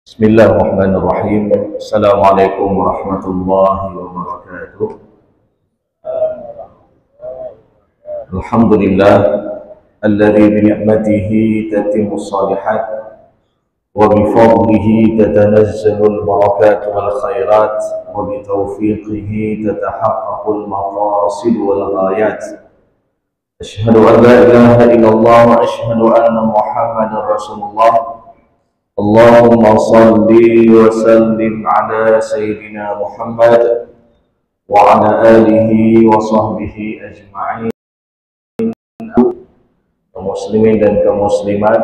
Bismillahirrahmanirrahim. Assalamualaikum warahmatullahi wabarakatuh. Alhamdulillah alladzi bi ni'matihi tatimmu shalihat wa bi fadlihi tatanazzalu al-barakat wal khairat wa bi tawfiqihi tatahaqqaqu al-maqasid wal ghayat. Asyhadu an la ilaha illallah wa asyhadu anna Muhammadar Rasulullah. Allahumma salli wa sallim ala Sayyidina Muhammad wa ala alihi wa sahbihi ajma'in. Kaum muslimin dan kaum muslimat,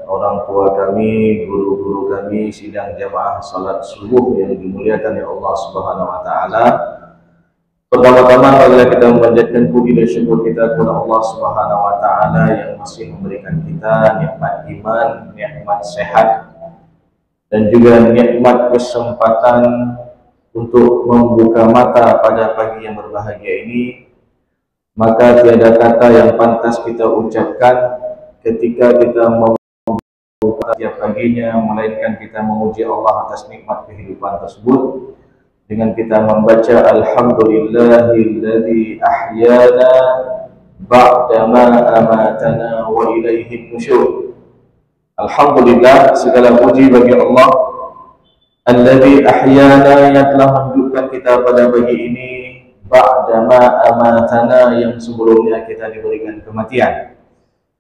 orang tua kami, guru-guru kami, sidang jamaah salat subuh yang dimuliakan oleh Allah Subhanahu wa taala. Pertama-tama marilah kita memanjatkan puji dan syukur kita kepada Allah Subhanahu wa taala yang masih memberikan kita nikmat iman, nikmat sehat, dan juga nikmat kesempatan untuk membuka mata pada pagi yang berbahagia ini. Maka tiada kata yang pantas kita ucapkan ketika kita membuka tiap paginya, melainkan kita memuji Allah atas nikmat kehidupan tersebut dengan kita membaca Alhamdulillahilladzi ahyana ba'dama amatana wa ilaihin nusyur. Alhamdulillah, segala puji bagi Allah alladzi ahyana, yang telah menghidupkan kita pada pagi ini, ba'dama amatana, yang sebelumnya kita diberikan kematian.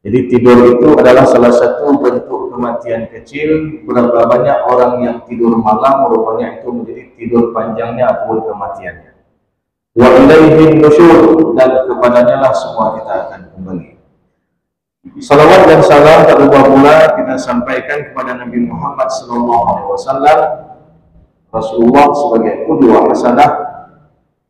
Jadi tidur itu adalah salah satu bentuk kematian kecil. Berapa banyak orang yang tidur malam, rupanya itu menjadi tidur panjangnya ataupun kematiannya. Wa ilaihin nusyur, dan kepadanya lah semua kita akan kembali. Salawat dan salam tak lupa pula kita sampaikan kepada Nabi Muhammad SAW, Rasulullah sebagai qudwah hasanah,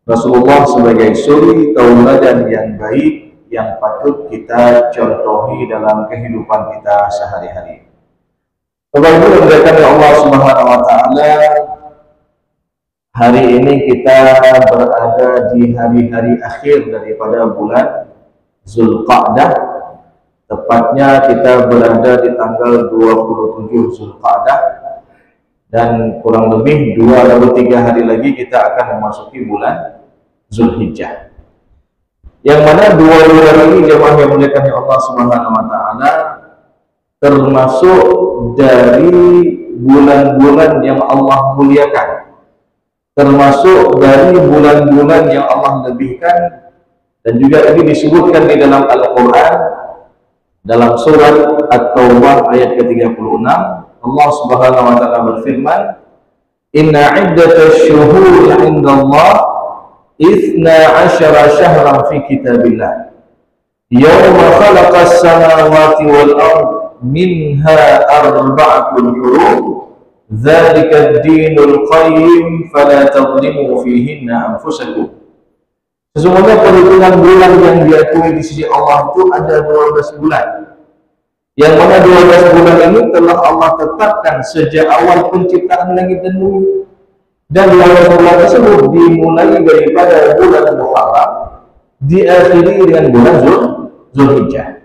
Rasulullah sebagai suri tauladan yang baik yang patut kita contohi dalam kehidupan kita sehari-hari. Bapak Ibu yang dimuliakan oleh Allah Subhanahu wa taala, hari ini kita berada di hari-hari akhir daripada bulan Zulqa'dah. Tepatnya kita berada di tanggal 27 Zulqa'dah, dan kurang lebih 2 atau 3 hari lagi kita akan memasuki bulan Zulhijjah. Yang mana 2 bulan ini jemaah yang dimuliakan oleh Allah Subhanahu wa taala termasuk dari bulan-bulan yang Allah muliakan, termasuk dari bulan-bulan yang Allah lebihkan, dan juga ini disebutkan di dalam Al-Qur'an. Dalam surat At-Taubah ayat ke-36, Allah Subhanahu wa taala berfirman, "Inna 'iddatash syuhuri 'indallah 12 syahran fi kitabillah yawma khalaqas samawati wal ard minha arba'atun hurum dzalika ad-dinul qayyim fala tadhlimu fihinna anfusakum." Sesungguhnya perhitungan bulan yang diakui di sisi Allah itu ada 12 bulan. Yang mana 12 bulan ini telah Allah tetapkan sejak awal penciptaan langit dan bumi. Dan 12 bulan tersebut dimulai daripada bulan Muharram, diakhiri dengan bulan Zulhijjah.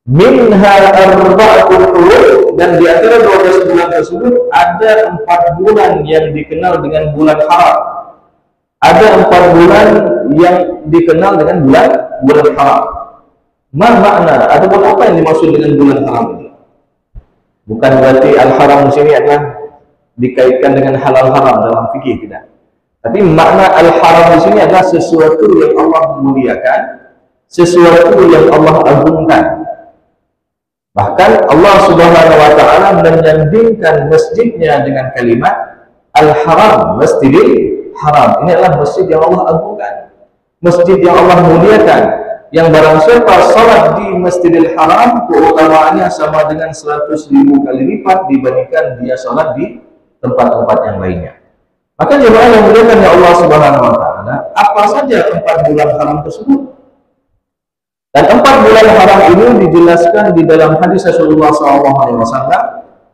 Minha arba'atun hurum, dan di antara 12 bulan tersebut ada 4 bulan yang dikenal dengan bulan haram. Ada 4 bulan yang dikenal dengan bulan haram. Makna ataupun apa yang dimaksud dengan bulan haram ini? Bukan berarti al-haram di sini adalah dikaitkan dengan halal haram dalam fikih, tidak. Tapi makna al-haram di sini adalah sesuatu yang Allah muliakan, sesuatu yang Allah agungkan. Bahkan Allah Subhanahu wa taala menyandingkan masjidnya dengan kalimat al-haram, Masjidil Haram. Ini adalah masjid yang Allah agungkan, masjid yang Allah muliakan, yang barang siapa salat di Masjidil Haram, keutamaannya sama dengan 100.000 kali lipat dibandingkan dia salat di tempat-tempat yang lainnya. Maka jemaah yang muliakan ya Allah Subhanahu wa taala, apa saja 4 bulan haram tersebut? Dan 4 bulan haram ini dijelaskan di dalam hadis Rasulullah SAW,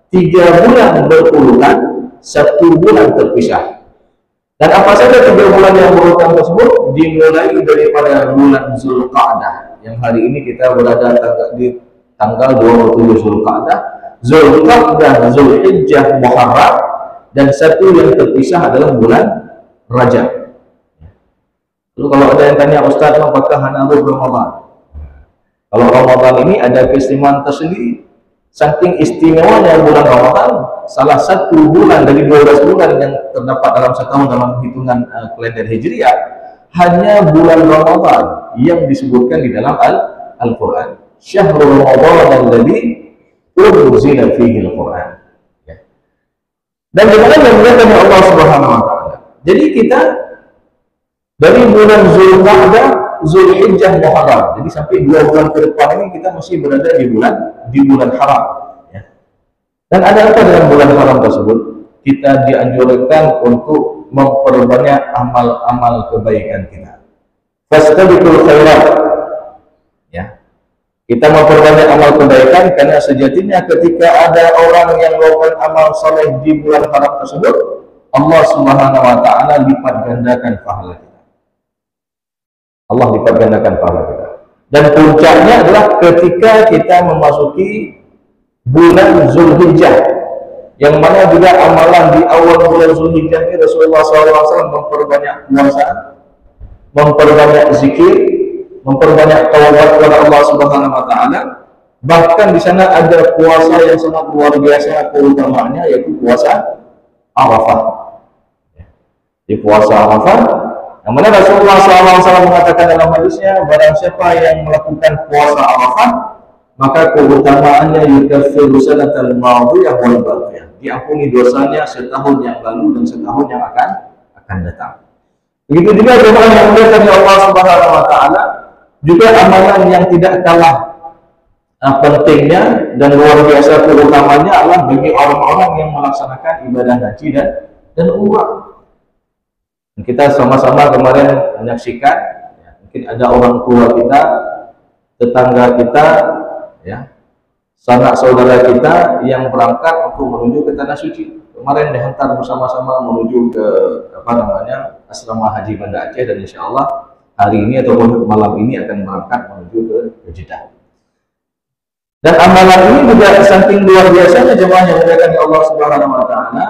3 bulan berurutan, 1 bulan terpisah. Dan apa saja 3 bulan yang berurutan tersebut? Dimulai daripada bulan Zulqa'dah, yang hari ini kita berada di tanggal 27 Zulqa'dah, Zulqa'dah, Zulhijjah, Muharram, dan satu yang terpisah adalah bulan Rajab. Lalu kalau ada yang tanya, Ustaz, apakah hanya Ramadan? Kalau Ramadan ini ada keistimewaan tersendiri. Saking istimewanya bulan Ramadan, salah satu bulan dari 12 bulan yang terdapat dalam setahun dalam hitungan kalender Hijriah, hanya bulan Ramadan yang disebutkan di dalam Al-Quran. Syahrul Ramadan alladzi unzila fihi al-Quran. Dan bagaimana yang dimuliakan Allah Subhanahu wa taala. Jadi kita dari bulan Zulqa'dah, Zulhijjah, Muharram. Jadi sampai 2 bulan ke depan ini kita masih berada di bulan haram. Ya. Dan ada apa dengan bulan haram tersebut? Kita dianjurkan untuk memperbanyak amal-amal kebaikan kita. Fastabiqul khairat. Ya. Kita memperbanyak amal kebaikan karena sejatinya ketika ada orang yang melakukan amal saleh di bulan haram tersebut, Allah Subhanahu wa taala lipat gandakan pahala kita. Allah lipat gandakan pahala kita. Dan puncaknya adalah ketika kita memasuki bulan Zulhijjah, yang mana juga amalan di awal bulan Zulhijjah ini Rasulullah SAW memperbanyak puasa, memperbanyak zikir, memperbanyak taubat kepada Allah Subhanahu wa taala. Bahkan di sana ada puasa yang sangat luar biasa keutamaannya, yaitu puasa Arafah. Di puasa Arafah, yang mana Rasulullah SAW mengatakan dalam hadisnya, barang siapa yang melakukan puasa Arafah, maka keutamaannya yukaffiru sanatal madhiyah wal baqiyah. Diampuni dosanya setahun yang lalu dan setahun yang akan datang. Begitu juga jemaah yang dimuliakan oleh Allah Subhanahu wa taala, juga amalan yang tidak kalah pentingnya dan luar biasa keutamanya adalah bagi orang-orang yang melaksanakan ibadah haji dan umrah. Kita sama-sama kemarin menyaksikan, ya, mungkin ada orang tua kita, tetangga kita, ya, sanak saudara kita yang berangkat untuk menuju ke tanah suci. Kemarin dihantar bersama-sama menuju ke asrama haji Banda Aceh, dan insya Allah hari ini ataupun malam ini akan berangkat menuju ke Jeddah. Dan amalan ini juga saking luar biasanya jemaah yang dimuliakan Allah Subhanahu wa taala.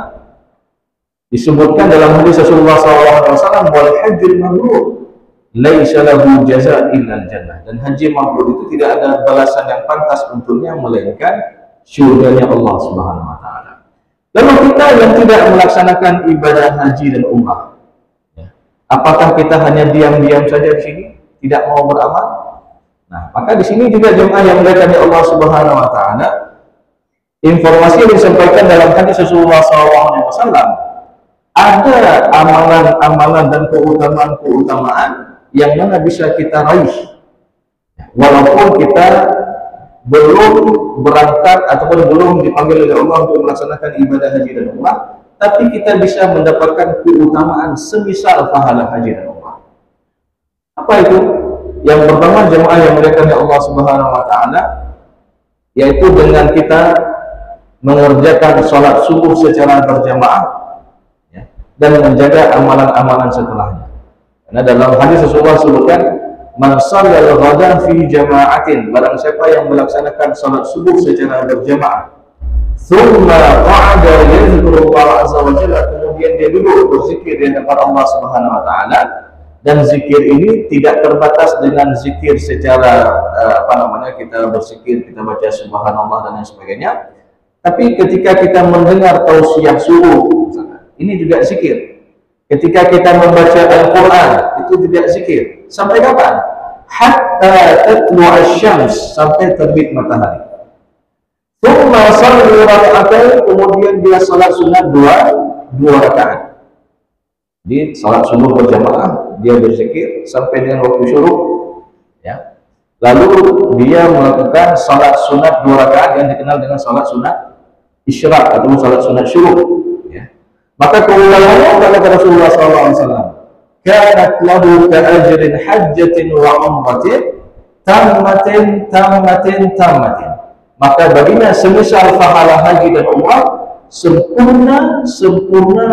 Disebutkan dalam hadis Rasulullah SAW, wal hajjul mabrur laisa lahu jazaa illa al-jannah. Dan haji mabrur itu tidak ada balasan yang pantas untuknya melainkan syurganya Allah Subhanahu wa taala. Lalu kita yang tidak melaksanakan ibadah haji dan umrah, ya, apakah kita hanya diam-diam saja di sini, tidak mau beramal? Nah, maka di sini juga jemaah yang dimuliakan Allah Subhanahu wa taala, informasi yang disampaikan dalam hadis Rasulullah SAW, ada amalan-amalan dan keutamaan-keutamaan yang mana bisa kita raih walaupun kita belum berangkat ataupun belum dipanggil oleh Allah untuk melaksanakan ibadah haji dan umrah, tapi kita bisa mendapatkan keutamaan semisal pahala haji dan umrah. Apa itu? Yang pertama, jemaah yang dimuliakan oleh Allah Subhanahu wa taala, yaitu dengan kita mengerjakan sholat subuh secara berjamaah dan menjaga amalan-amalan setelahnya. Karena dalam hadis Rasulullah sebutkan, man shallal ghada fi jama'atin, barang siapa yang melaksanakan salat subuh secara berjamaah, thumma qa'ada yadhkurullah azza wa jalla, kemudian dia duduk berzikir di hadapan Allah Subhanahu wa taala, dan zikir ini tidak terbatas dengan zikir secara kita berzikir, kita baca subhanallah dan lain sebagainya, tapi ketika kita mendengar tausiah subuh, ini juga zikir. Ketika kita membaca Al-Quran, itu juga zikir. Sampai kapan? Hatta tatlu'a asy-syams, sampai terbit matahari. Tsumma shalli rak'atain, kemudian dia salat sunat dua rakaat. Di salat subuh berjamaah, dia berzikir sampai dengan waktu syuruk, ya. Lalu dia melakukan salat sunat 2 rakaat yang dikenal dengan salat sunat isyraq atau salat sunat syuruk. Maka keutamaannya kata Rasulullah SAW, kanat lahu ka'ajrin hajjatin wa umratin tammatin. Maka baginya semisal pahala haji dan umrah, sempurna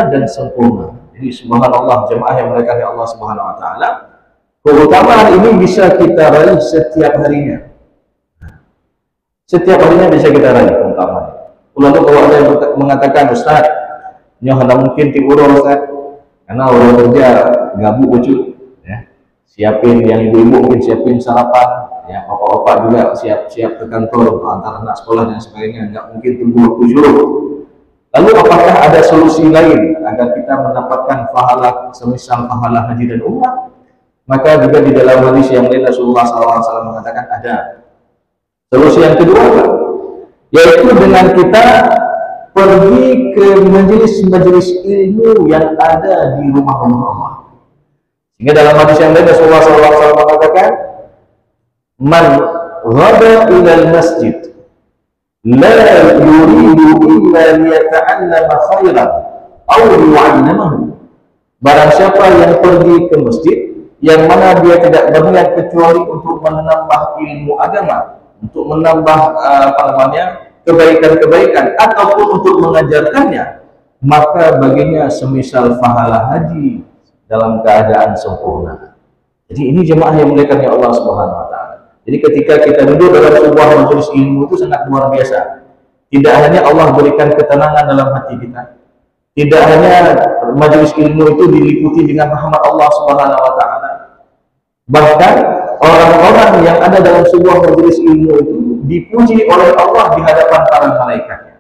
dan sempurna. Jadi subhanallah, jemaah yang dimuliakan Allah Subhanahu wa taala, keutamaan ini bisa kita raih setiap harinya. Setiap harinya bisa kita raih keutamaan. Lalu kalau ada yang mengatakan, Ustaz, nyoh hendak mungkin ti urang Ustaz, karena orang kerja gabut wujud, ya. Siapin yang ibu-ibu mungkin siapin sarapan, ya, bapak-bapak juga siap-siap ke kantor antar anak sekolah dan sebagainya, nggak mungkin tunggu waktu syuruk. Lalu apakah ada solusi lain agar kita mendapatkan pahala semisal pahala haji dan umrah? Maka juga di dalam hadis yang lain Rasulullah SAW mengatakan ada solusi yang kedua, yaitu dengan kita pergi ke majelis-majelis ilmu yang ada di rumah-rumah Allah. Sehingga dalam hadis yang lain Rasulullah SAW mengatakan, man ghada ilal masjid la yuridu illa liyata'allama khairan aw yu'allamahu. Barang siapa yang pergi ke masjid yang mana dia tidak berniat kecuali untuk menambah ilmu agama, untuk menambah kebaikan-kebaikan ataupun untuk mengajarkannya, maka baginya semisal pahala haji dalam keadaan sempurna. Jadi ini jemaah yang dimuliakan oleh Allah Subhanahu wa taala. Jadi ketika kita duduk dalam sebuah majelis ilmu itu sangat luar biasa. Tidak hanya Allah berikan ketenangan dalam hati kita, tidak hanya majelis ilmu itu diliputi dengan rahmat Allah Subhanahu wa taala. Bahkan orang-orang yang ada dalam sebuah majelis ilmu itu dipuji oleh Allah di hadapan para malaikatnya.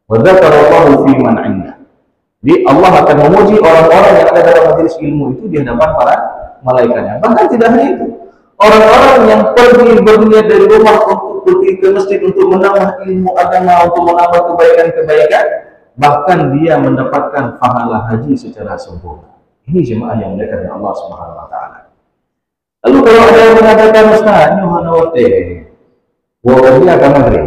Wa dzakarallahu fi man 'indah. Jadi Allah akan memuji orang-orang yang ada dalam majelis ilmu itu di hadapan para malaikatnya. Bahkan tidak hanya itu, orang-orang yang pergi berniat dari rumah untuk pergi ke masjid untuk menambah ilmu agama, untuk menambah kebaikan-kebaikan, bahkan dia mendapatkan pahala haji secara sempurna. Ini jemaah yang dimuliakan oleh Allah Subhanahu wa taala. Lalu kalau ada yang mengatakan, Ustaz, nyohanote, dia akan maghrib,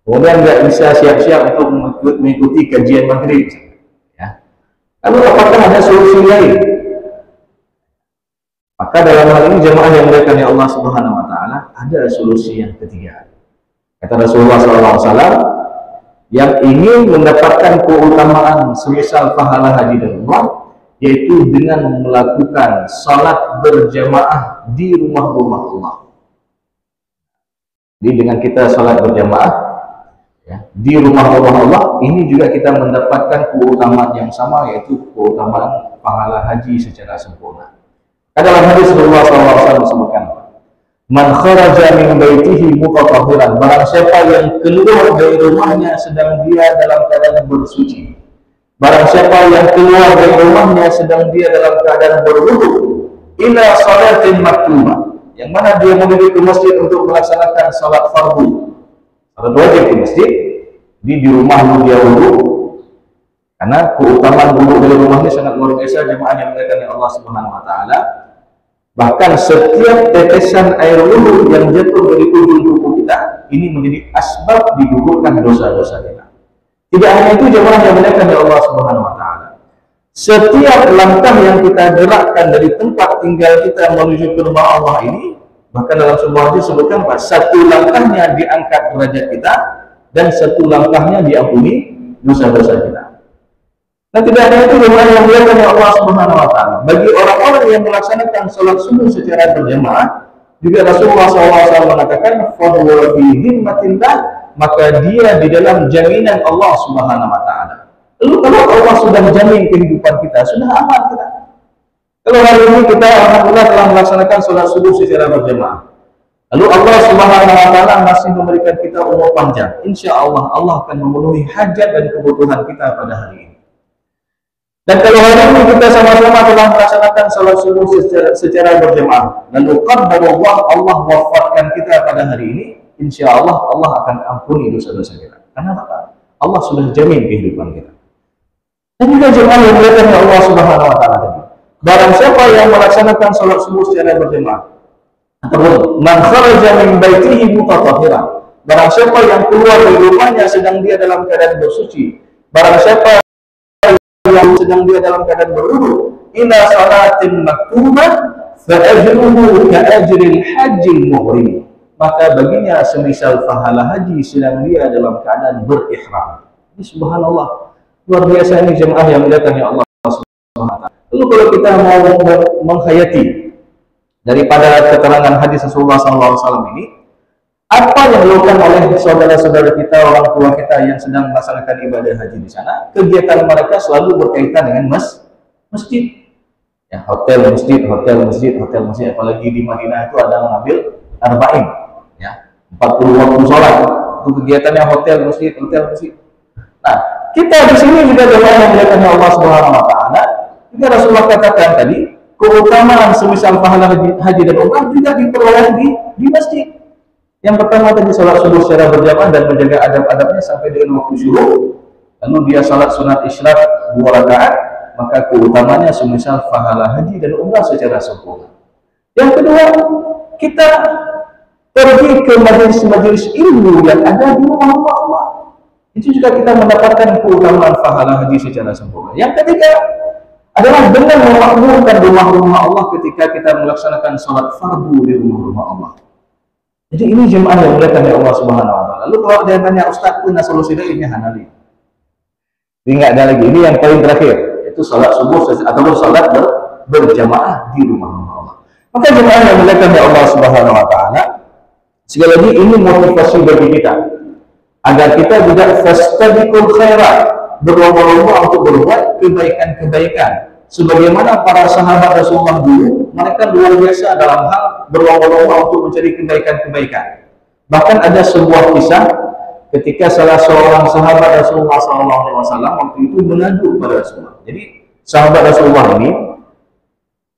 kemudian nggak bisa siap-siap untuk mengikuti kajian maghrib, ya. Lalu apakah ada solusi lain? Maka dalam hal ini jemaah yang dimuliakan oleh Allah Subhanahu wa taala, ada solusi yang ketiga. Kata Rasulullah SAW, yang ingin mendapatkan keutamaan semisal pahala haji dan umrah, yaitu dengan melakukan salat berjamaah di rumah-rumah Allah. Jadi dengan kita salat berjamaah, ya, di rumah-rumah Allah, ini juga kita mendapatkan keutamaan yang sama, yaitu keutamaan pahala haji secara sempurna. Dalam hadis Rasulullah SAW disebutkan, man kharaja min baitihi mutatahhiran, barang siapa yang keluar dari rumahnya sedang dia dalam keadaan bersuci. Barang siapa yang keluar dari rumahnya sedang dia dalam keadaan berwudu, ila salatin maktubah, yang mana dia menuju ke masjid untuk melaksanakan salat fardu, salat wajib di masjid, di rumah dia wudu, karena keutamaan wudu dari rumah ini sangat luar biasa jemaah yang dimuliakan oleh Allah Subhanahu wa taala. Bahkan setiap tetesan air wudu yang jatuh dari ujung tubuh kita ini menjadi asbab digugurkan dosa-dosa kita. Tidak hanya itu jemaah yang dimuliakan oleh Allah Subhanahu wa taala. Setiap langkah yang kita gerakkan dari tempat tinggal kita menuju ke rumah Allah ini, bahkan dalam sebuah hadis disebutkan bahwa satu langkahnya diangkat derajat kita dan satu langkahnya diampuni dosa-dosa kita. Nah, tidak hanya itu jemaah yang dimuliakan oleh Allah Subhanahu wa taala. Bagi orang-orang yang melaksanakan salat subuh secara berjamaah, juga Rasulullah SAW mengatakan, "Fa huwa fi dhimmatillah", maka dia di dalam jaminan Allah Subhanahu wa taala. Lalu kalau Allah sudah jamin kehidupan kita, sudah aman kita. Kalau hari ini kita alhamdulillah telah melaksanakan salat subuh secara berjamaah, lalu Allah Subhanahu wa taala masih memberikan kita umur panjang, insya Allah Allah akan memenuhi hajat dan kebutuhan kita pada hari ini. Dan kalau hari ini kita sama-sama telah melaksanakan salat subuh secara berjamaah, lalu qadarullah Allah wafatkan kita pada hari ini, insya Allah Allah akan ampuni dosa-dosa kita. Karena apa? Allah sudah jamin kehidupan kita. Dan juga jemaah yang dimuliakan oleh Allah Subhanahu wa taala tadi, barang siapa yang melaksanakan salat subuh secara berjamaah, ataupun man kharaja min baitihi mutatahhiran, barang siapa yang keluar dari rumahnya sedang dia dalam keadaan bersuci, barang siapa yang sedang dia dalam keadaan berwudu, ila salatin maktubah fa ajruhu ka ajril hajjil muhrim, maka baginya semisal pahala haji sedang dia dalam keadaan berihram. Ini subhanallah, luar biasa ini jemaah yang dimuliakan oleh Allah Subhanahu wa taala. Lalu kalau kita mau menghayati daripada keterangan hadis Rasulullah SAW ini, Apa yang dilakukan oleh saudara-saudara kita, orang tua kita yang sedang melaksanakan ibadah haji di sana, kegiatan mereka selalu berkaitan dengan masjid. Ya, hotel masjid, hotel masjid, hotel masjid. Apalagi di Madinah itu ada mengambil arba'in, ya, 40 waktu sholat. Itu kegiatannya hotel masjid, hotel masjid. Nah, kita di sini juga jemaah yang dilakukan Allah Subhanahu Wa Taala. Juga Rasulullah katakan tadi, keutamaan semisal pahala haji dan umrah juga diperoleh di masjid. Yang pertama tadi salat subuh secara berjamaah dan menjaga adab-adabnya sampai dengan waktu syuruk. Lalu dia salat sunat isyraq 2 rakaat, maka keutamanya semisal pahala haji dan umrah secara sempurna. Yang kedua, kita pergi ke majelis-majelis ilmu yang ada di rumah Allah. Itu juga kita mendapatkan keutamaan pahala haji secara sempurna. Yang ketiga adalah dengan memakmurkan rumah-rumah Allah ketika kita melaksanakan salat fardu di rumah-rumah Allah. Jadi ini jemaah yang mulia oleh Allah Subhanahu Wa Taala. Lalu kalau dia tanya Ustaz, punya solusi ini Hanafi. Ini nggak ada lagi. Ini yang paling terakhir, itu salat subuh atau salat berjamaah di rumah Allah. Maka jemaah yang mulia oleh Allah Subhanahu Wa Taala, sekali lagi ini motivasi bagi kita agar kita tidak fastabiqul khairat, berlomba-lomba untuk berbuat kebaikan-kebaikan. Sebagaimana para sahabat Rasulullah dulu, mereka luar biasa dalam hal berlomba-lomba untuk mencari kebaikan-kebaikan. Bahkan ada sebuah kisah ketika salah seorang sahabat Rasulullah SAW waktu itu mengadu kepada Rasulullah. Jadi sahabat Rasulullah ini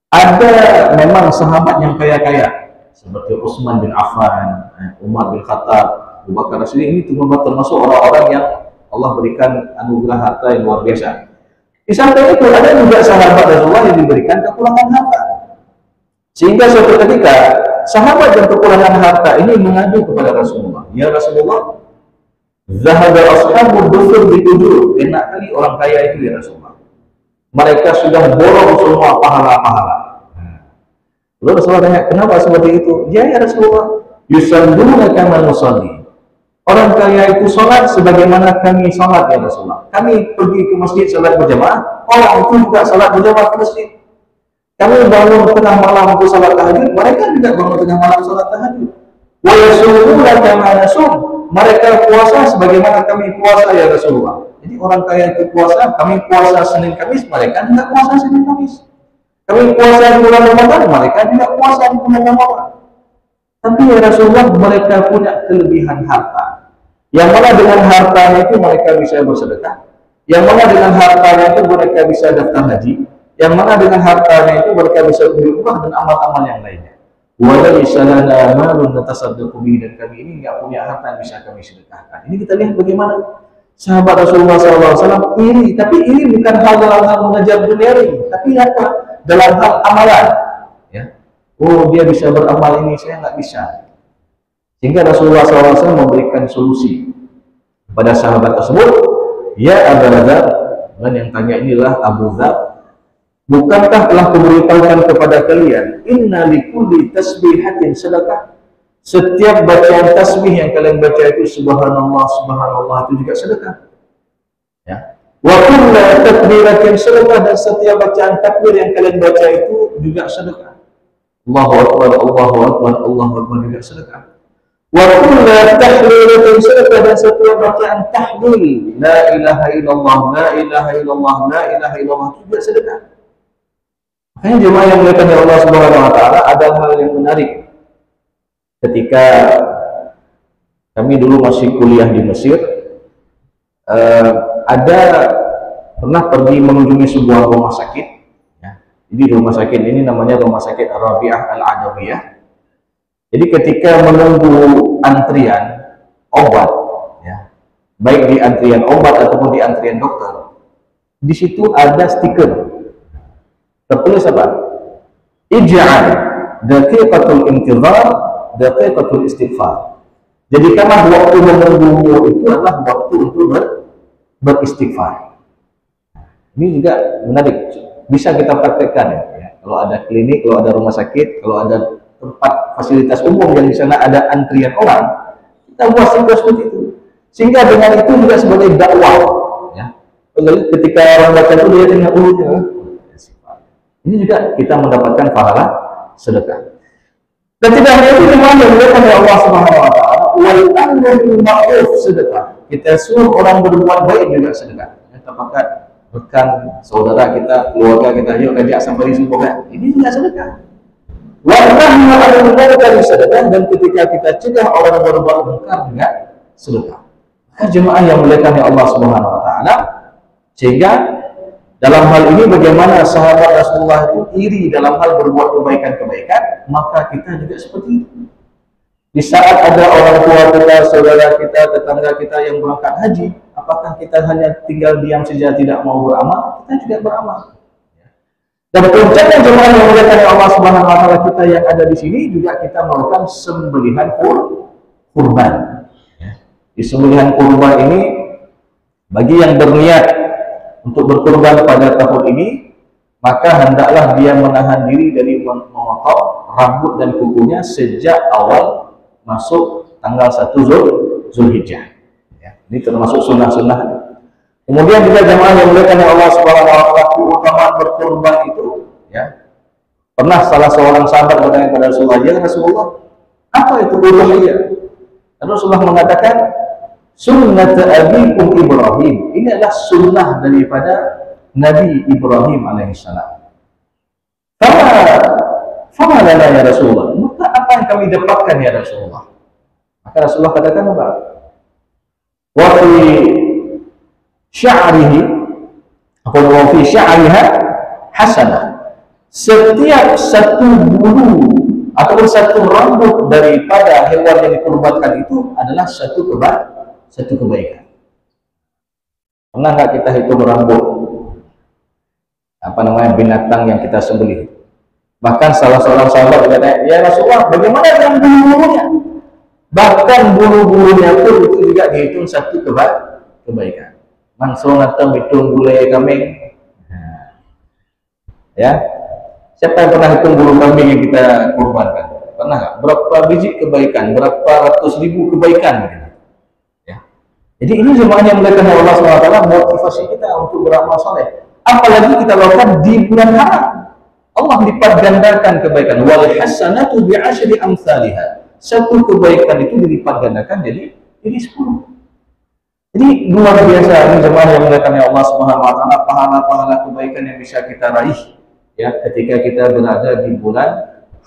ada memang sahabat yang kaya-kaya seperti Utsman bin Affan, Umar bin Khattab, Abu Bakar Rasul. Ini termasuk orang-orang yang Allah berikan anugerah harta yang luar biasa. Di samping itu ada juga sahabat Rasulullah yang diberikan kekurangan harta. Sehingga suatu ketika sahabat yang kekurangan harta ini mengadu kepada Rasulullah, "Ya Rasulullah, zahaba ashabud dufur bitujur." Enak kali orang kaya itu ya Rasulullah. Mereka sudah borong semua pahala-pahala. Lalu Rasulullah tanya, "Kenapa seperti itu?" "Ya Rasulullah, yusalluna kama nusalli." Orang kaya itu sholat sebagaimana kami sholat ya Rasulullah. Kami pergi ke masjid sholat berjamaah, orang itu juga sholat berjamaah ke masjid. Kami bangun tengah malam untuk sholat tahajud, mereka juga bangun tengah malam sholat tahajud. Wa yasumuna kama nasum. Mereka puasa sebagaimana kami puasa ya Rasulullah. Jadi orang kaya itu puasa, kami puasa Senin Kamis, mereka juga puasa Senin Kamis. Kami puasa di bulan Ramadan, mereka juga puasa di bulan Ramadan. Tapi ya Rasulullah, mereka punya kelebihan harta. Yang mana dengan hartanya itu mereka bisa bersedekah, yang mana dengan hartanya itu mereka bisa daftar haji, yang mana dengan hartanya itu mereka bisa beri rumah dan amal-amal yang lainnya. Wa laysa lana malun natasaddaqu bihi, dan kami ini nggak punya harta yang bisa kami sedekahkan. Ini kita lihat bagaimana sahabat Rasulullah SAW iri, tapi iri bukan hal dalam hal mengejar duniawi, tapi apa? Dalam hal amalan. Ya. Oh, dia bisa beramal ini, saya nggak bisa. Sehingga Rasulullah SAW memberikan solusi kepada sahabat tersebut. Ya Abu Dzar, dan yang tanya inilah Abu Dzar, bukankah telah kuberitahukan kepada kalian, inna likulli tasbihatin sedekah. Setiap bacaan tasbih yang kalian baca itu subhanallah, subhanallah, itu juga sedekah. Ya. Wa kullu takbiratin sedekah, dan setiap bacaan takbir yang kalian baca itu juga sedekah. Allahu Akbar, Allahu Akbar, Allahu Akbar, juga sedekah. Wa kullu tahlilatin sedekah, dan setiap bacaan tahlil la ilaha illallah, la ilaha illallah, la ilaha illallah, juga sedekah. Makanya jemaah yang dimuliakan oleh Allah Subhanahu Wa Taala, ada hal yang menarik. Ketika kami dulu masih kuliah di Mesir, ada pernah pergi mengunjungi sebuah rumah sakit. Ya. Jadi rumah sakit ini namanya Rumah Sakit Rabi'ah Al-Adawiyah. Jadi ketika menunggu antrian obat, ya, baik di antrian obat ataupun di antrian dokter, di situ ada stiker tertulis apa? Ij'al daqiqatul intizar daqiqatul istighfar. Jadikanlah waktu menunggu itu adalah waktu untuk beristighfar. Ini juga menarik, bisa kita praktekkan ya. Kalau ada klinik, kalau ada rumah sakit, kalau ada tempat fasilitas umum yang di sana ada antrian orang, kita buat stiker seperti itu. Sehingga dengan itu juga sebagai dakwah. Ya. Ketika orang baca itu dia dengan ulutnya. Ini juga kita mendapatkan pahala sedekah. Dan tidak hanya itu, memang yang diberikan oleh Allah Subhanahu Wa Taala wal amru bil ma'ruf sedekah. Kita suruh orang berbuat baik juga sedekah. Kita pakat rekan saudara kita, keluarga kita, yuk ajak sampai subuh kan. Ini juga sedekah. Wa nahyu 'anil munkar sedekah, dan ketika kita cegah orang berbuat munkar juga sedekah. Maka jemaah yang dimuliakan oleh Allah Subhanahu wa taala, sehingga dalam hal ini bagaimana sahabat Rasulullah itu iri dalam hal berbuat kebaikan-kebaikan, maka kita juga seperti itu. Di saat ada orang tua kita, saudara kita, tetangga kita yang berangkat haji, apakah kita hanya tinggal diam saja tidak mau beramal? Kita juga beramal. Dan puncaknya jemaah yang dimuliakan oleh Allah Subhanahu wa taala, kita yang ada di sini juga kita melakukan sembelihan kurban. Di sembelihan kurban ini bagi yang berniat untuk berkurban pada tahun ini, maka hendaklah dia menahan diri dari memotong rambut dan kukunya sejak awal masuk tanggal 1 Zulhijjah. Ya, ini termasuk sunnah-sunnah. Kemudian juga jemaah yang dimuliakan oleh Allah Subhanahu wa taala, keutamaan berkurban itu, ya. Pernah salah seorang sahabat bertanya kepada Rasulullah, "Ya Rasulullah, apa itu udhiyah?" Rasulullah mengatakan, "Sunnat abikum Ibrahim." Ini adalah sunnah daripada Nabi Ibrahim alaihissalam. Fama lana ya Rasulullah, maka apa yang kami dapatkan ya Rasulullah? Maka Rasulullah katakan apa? Wa fi sya'rihi atau wa fi sya'riha hasanah. Setiap satu bulu ataupun satu rambut daripada hewan yang dikurbankan itu adalah satu kebaikan. Pernah nggak kita hitung rambut binatang yang kita sembelih? Bahkan salah seorang sahabat berkata, "Ya Rasulullah, bagaimana dengan bulu-bulunya?" Bahkan bulu-bulunya pun itu juga dihitung satu kebaikan. Langsung atau hitung bulu kambing. Ya, siapa yang pernah hitung bulu kambing yang kita kurbankan? Pernah nggak? Berapa biji kebaikan? Berapa ratus ribu kebaikan? Ya. Jadi ini semuanya melihat Allah SWT motivasi kita untuk beramal soleh. Apalagi kita lakukan di bulan haram. Allah lipat gandakan kebaikan. Wal hasanatu bi'asyri amsalihha. Satu kebaikan itu dilipat gandakan jadi 10. Jadi luar biasa ini jemaah yang dimuliakan oleh Allah Subhanahu wa taala, pahala-pahala kebaikan yang bisa kita raih ya ketika kita berada di bulan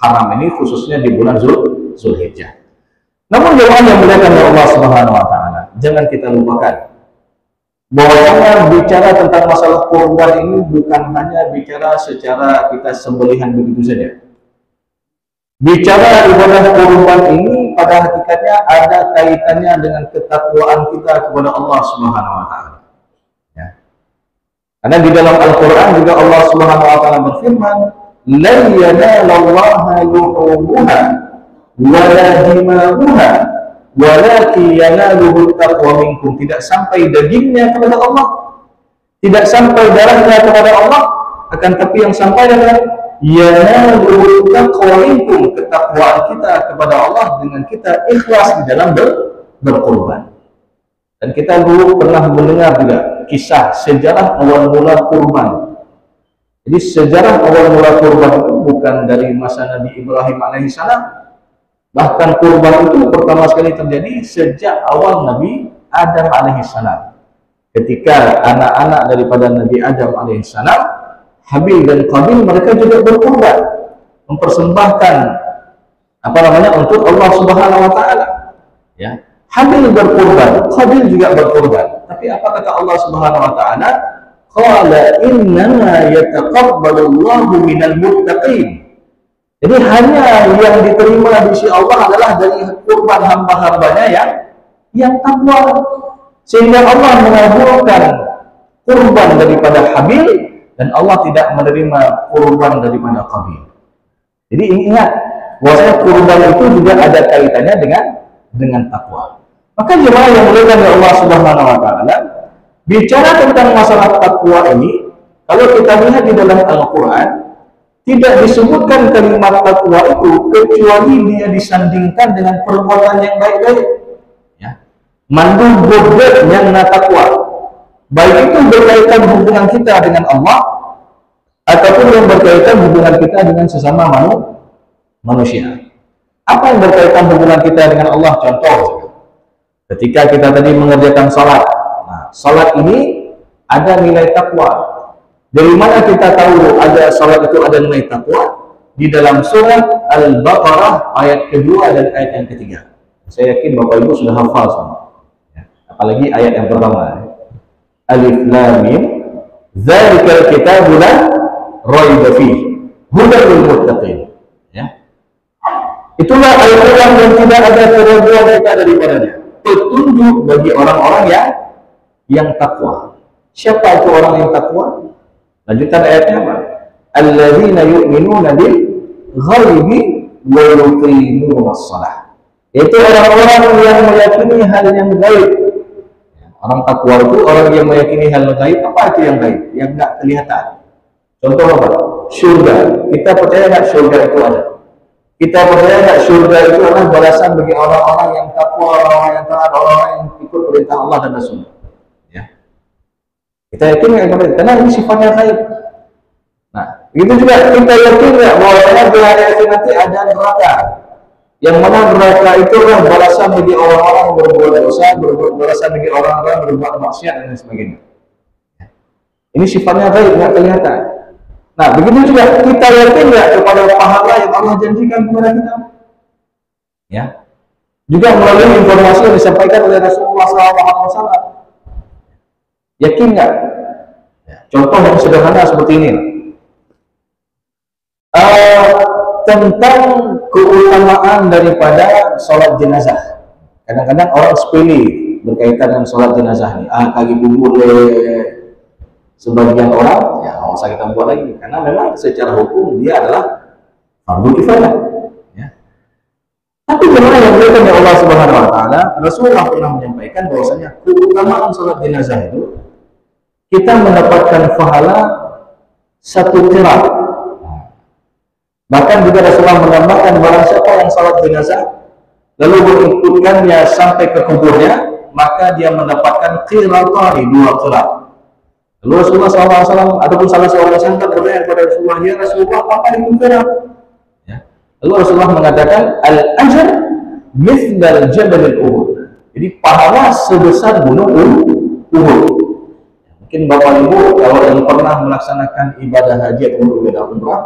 haram ini, khususnya di bulan Zulhijjah. Namun jemaah yang dimuliakan oleh Allah Subhanahu wa taala, jangan kita lupakan bahwa bicara tentang masalah kurban ini bukan hanya bicara secara kita sembelihan begitu saja. Bicara ibadah kurban ini pada hakikatnya ada kaitannya dengan ketakwaan kita kepada Allah Subhanahu wa taala. Ya. Karena di dalam Al-Qur'an juga Allah Subhanahu wa taala berfirman, "La yanalallaha luhumuha wa la dima'uha walakin yanaluhu taqwa minkum." Tidak sampai dagingnya kepada Allah, tidak sampai darahnya kepada Allah, akan tapi yang sampai adalah yanaluhu taqwa minkum, ketakwaan kita kepada Allah dengan kita ikhlas di dalam berkurban. Dan kita dulu pernah mendengar juga kisah sejarah awal mula kurban. Jadi sejarah awal mula kurban itu bukan dari masa Nabi Ibrahim alaihissalam. Bahkan kurban itu pertama sekali terjadi sejak awal Nabi Adam alaihissalam. Ketika anak-anak daripada Nabi Adam alaihissalam, Habil dan Qabil, mereka juga berkurban, mempersembahkan untuk Allah Subhanahu wa taala. Ya. Habil berkurban, Qabil juga berkurban. Tapi apa kata Allah Subhanahu wa taala? Qala innama yataqabbalullahu minal muttaqin. Jadi hanya yang diterima di sisi Allah adalah dari kurban hamba-hambanya yang takwa. Sehingga Allah mengabulkan kurban daripada Habil dan Allah tidak menerima kurban daripada Qabil. Jadi ingat bahwasanya kurban itu juga ada kaitannya dengan takwa. Maka jemaah yang dimuliakan oleh Allah Subhanahu wa taala, bicara tentang masalah takwa ini, kalau kita lihat di dalam Al-Qur'an, tidak disebutkan kalimat takwa itu kecuali dia disandingkan dengan perbuatan yang baik-baik. Ya. Mandu bodek yang takwa. Baik itu berkaitan hubungan kita dengan Allah ataupun yang berkaitan hubungan kita dengan sesama manusia. Apa yang berkaitan hubungan kita dengan Allah? Contoh, Ketika kita tadi mengerjakan salat, nah, salat ini ada nilai takwa. Dari mana kita tahu ada salat itu ada nilai takwa? Di dalam surat Al-Baqarah ayat kedua dan ayat yang ketiga. Saya yakin Bapak Ibu sudah hafal semua. Ya, apalagi ayat yang pertama. Alif Lam Mim, Dzalikal kitabu la raiba fihi, hudan lil muttaqin. Ya. Itulah Al-Qur'an yang tidak ada keraguan kita daripadanya. Petunjuk bagi orang-orang yang takwa. Siapa itu orang yang takwa? Lanjutan ayatnya apa? Alladzina yu'minuna bil ghaibi wa yuqimuna shalah. Yaitu orang-orang yang meyakini hal yang gaib. Orang takwa itu orang yang meyakini hal yang gaib. Apa itu yang gaib? Yang enggak kelihatan. Contoh apa? Surga. Kita percaya enggak surga itu ada? Kita percaya enggak surga itu adalah balasan bagi orang-orang yang takwa, orang-orang yang taat, orang-orang yang ikut perintah Allah dan Rasul. Ya. Kita yakin enggak? Karena ini sifatnya gaib. Nah, begitu juga kita yakin enggak bahwa di hari akhir nanti ada neraka. Yang mana neraka itu adalah balasan bagi orang-orang yang berbuat dosa, balasan bagi orang-orang yang berbuat maksiat dan sebagainya. Ini sifatnya gaib, enggak kelihatan. Nah, begitu juga kita yakin enggak kepada pahala yang Allah janjikan kepada kita? Ya. Juga melalui informasi yang disampaikan oleh Rasulullah SAW. Yakin enggak? Ya. Contoh yang sederhana seperti ini. Tentang keutamaan daripada sholat jenazah. Kadang-kadang orang sepele berkaitan dengan sholat jenazah ini. Kaki bubur sebagian orang, ya nggak usah kita buat lagi. Karena memang secara hukum dia adalah fardu kifayah. Ya. Tapi bagaimana yang dilakukan oleh Allah Subhanahu Wa Taala? Rasulullah pernah menyampaikan bahwasanya keutamaan sholat jenazah itu kita mendapatkan pahala satu qiraat. Bahkan juga Rasulullah menambahkan barang siapa yang salat jenazah lalu mengikutkannya sampai ke kuburnya, maka dia mendapatkan qiraatani, 2 qiraat. Lalu Rasulullah SAW ataupun salah seorang sahabat bertanya kepada Rasulullah, ya Rasulullah, apa itu qiraat? Ya. Lalu Rasulullah mengatakan, al-ajr mithlal jabal Uhud. Jadi pahala sebesar gunung Uhud. Mungkin Bapak Ibu kalau yang pernah melaksanakan ibadah haji atau ibadah umrah,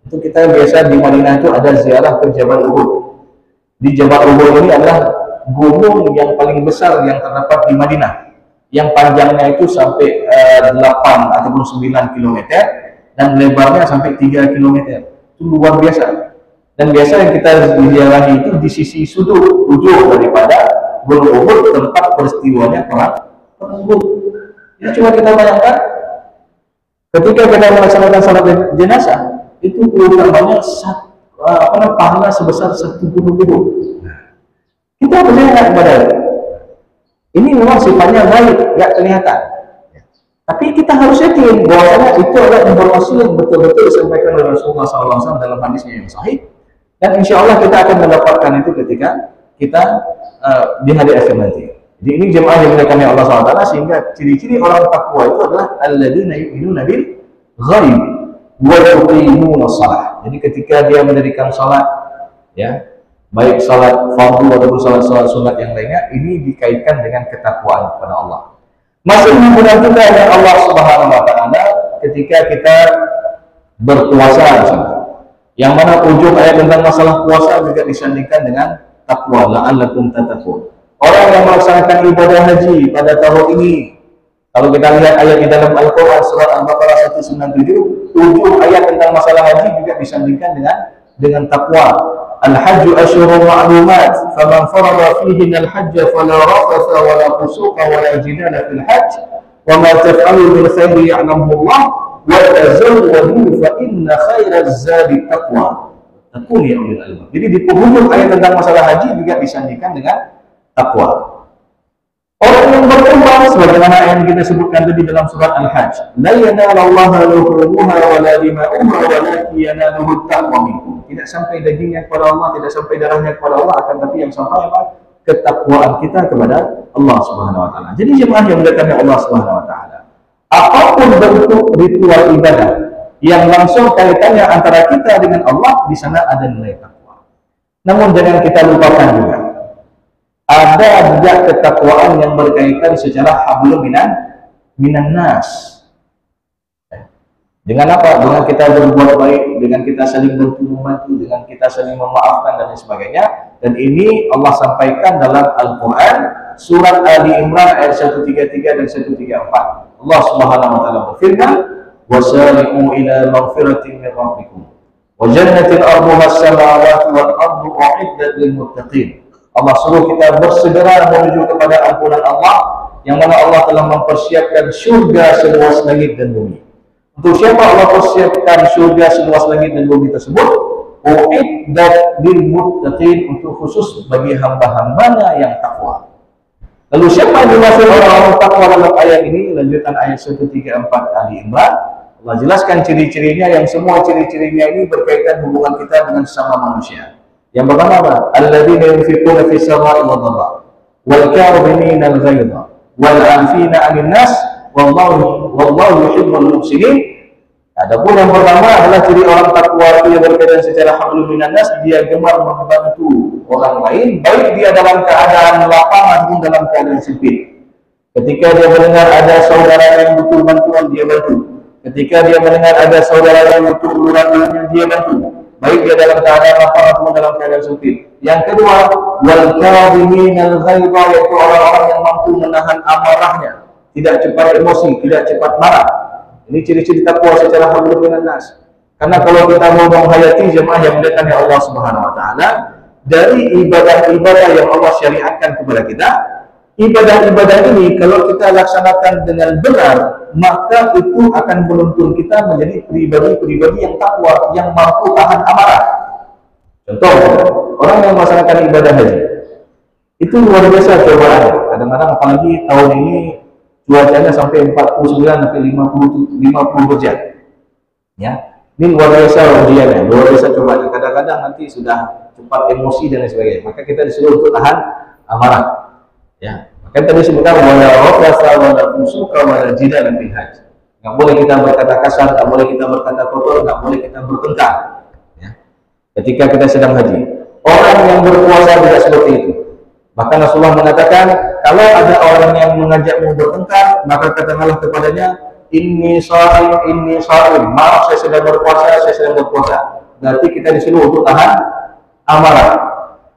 itu kita biasa di Madinah itu ada ziarah ke Jabal Uhud. Di Jabal Uhud ini adalah gunung yang paling besar yang terdapat di Madinah, yang panjangnya itu sampai 8 ataupun 9 km dan lebarnya sampai 3 km. Itu luar biasa. Dan biasa yang kita ziarahi itu di sisi ujung daripada Gunung Uhud, tempat peristiwanya perang Uhud. Ya, coba kita bayangkan ketika kita melaksanakan salat jenazah, itu keutamanya pahala sebesar 1 gunung Uhud. Kita percaya kepada ini memang sifatnya gaib, nggak kelihatan. Tapi kita harus yakin bahwa itu adalah informasi yang betul-betul disampaikan oleh Rasulullah SAW dalam hadisnya yang sahih. Dan insya Allah kita akan mendapatkan itu ketika kita di hari akhir nanti. Jadi ini jemaah yang dimuliakan oleh Allah SWT, sehingga ciri-ciri orang takwa itu adalah alladzina yu'minuna bil ghaib wa yuqimuna shalah. Jadi ketika dia mendirikan salat, ya, baik salat fardu ataupun salat sunat yang lainnya, ini dikaitkan dengan ketakwaan kepada Allah. Masih menggunakan dengan Allah Subhanahu Wa Taala ketika kita berpuasa, yang mana ujung ayat tentang masalah puasa juga disandingkan dengan takwa, la'allakum tattaqun. Orang yang melaksanakan ibadah haji pada tahun ini, kalau kita lihat ayat di dalam Al-Quran surat Al-Baqarah 197, ujung ayat tentang masalah haji juga disandingkan dengan takwa. Al-hajju asyhurun ma'lumat, faman farada fihinna al-hajja fala rafatha wala fusuqa wala jidala fil hajj, wa ma taf'alu min khairin ya'lamuhu Allah, wa tazawwadu fa inna khairaz zadi taqwa. Takun ya ulil albab. Jadi di penghujung ayat tentang masalah haji juga disandingkan dengan takwa. Orang yang berkorban sebagaimana yang kita sebutkan tadi dalam surat Al-Hajj, la yanalallaha luhumuha wa la dima'uha walakin yanaluhu taqwa minkum. Tidak sampai dagingnya kepada Allah, tidak sampai darahnya kepada Allah, akan tapi yang sampai apa? Ketakwaan kita kepada Allah Subhanahu Wa Taala. Jadi jemaah yang mendekatkan Allah Subhanahu Wa Taala, apapun bentuk ritual ibadah yang langsung kaitannya antara kita dengan Allah, di sana ada nilai takwa. Namun jangan kita lupakan juga Ada juga ketakwaan yang berkaitan secara hablum minan nas. Dengan apa? Dengan kita berbuat baik, dengan kita saling bantu-membantu, dengan kita saling memaafkan dan lain sebagainya. Dan ini Allah sampaikan dalam Al-Quran surat Ali Imran ayat 133 dan 134. Allah Subhanahu wa taala berfirman, "Wasari'u ila maghfiratin min rabbikum wa jannatin 'arduha as-samawati wal ardu u'iddat lil muttaqin." Allah suruh kita bersegera menuju kepada ampunan Allah, yang mana Allah telah mempersiapkan surga seluas langit dan bumi. Untuk siapa Allah persiapkan surga seluas langit dan bumi tersebut? U'iddat lil muttaqin, untuk khusus bagi hamba-hambanya yang takwa. Lalu siapa yang dimaksud orang-orang takwa dalam ayat ini? Lanjutan ayat 134 Ali Imran, Allah jelaskan ciri-cirinya, yang semua ciri-cirinya ini berkaitan hubungan kita dengan sesama manusia. Yang pertama apa? Alladzina yunfiquna fis sarra'i wad dharra wal kadhimina al-ghaidha wal 'afina 'anil nas wallahu yuhibbul muhsinin. Adapun yang pertama adalah ciri orang takwa itu yang berkaitan secara hablum minan nas, dia gemar membantu orang lain, baik dia dalam keadaan lapang maupun dalam keadaan sempit. Ketika dia mendengar ada saudara yang butuh bantuan, dia bantu. Ketika dia mendengar ada saudara yang butuh uluran-ulurannya, dia bantu, baik dia dalam keadaan lapang maupun dalam keadaan sempit. Yang kedua, wal kadhiminal ghaidha, yaitu orang-orang yang mampu menahan amarahnya, tidak cepat emosi, tidak cepat marah. Ini ciri-ciri takwa secara hablum minan nas. Karena kalau kita mau menghayati jemaah yang dimuliakan oleh Allah Subhanahu wa taala, dari ibadah-ibadah yang Allah syariatkan kepada kita, ibadah-ibadah ini kalau kita laksanakan dengan benar, maka itu akan menuntun kita menjadi pribadi-pribadi yang takwa, yang mampu tahan amarah. Contoh, orang yang melaksanakan ibadah haji, itu luar biasa cobaannya. Kadang-kadang apalagi tahun ini cuacanya sampai 49 sampai 50 derajat. Ya, ini luar biasa ujiannya, luar biasa cobaan. Kadang-kadang nanti sudah cepat emosi dan lain sebagainya. Maka kita disuruh untuk tahan amarah. Ya, maka tadi disebutkan wala rafasa wala fusuqa wala jidala fil hajj. Enggak boleh kita berkata kasar, enggak boleh kita berkata kotor, enggak boleh kita bertengkar. Ya. Ketika kita sedang haji, orang yang berpuasa tidak seperti itu. Bahkan Rasulullah mengatakan, kalau ada orang yang mengajakmu bertengkar, maka katakanlah kepadanya, inni sha'im, maaf saya sedang berpuasa, Berarti kita disuruh untuk tahan amarah.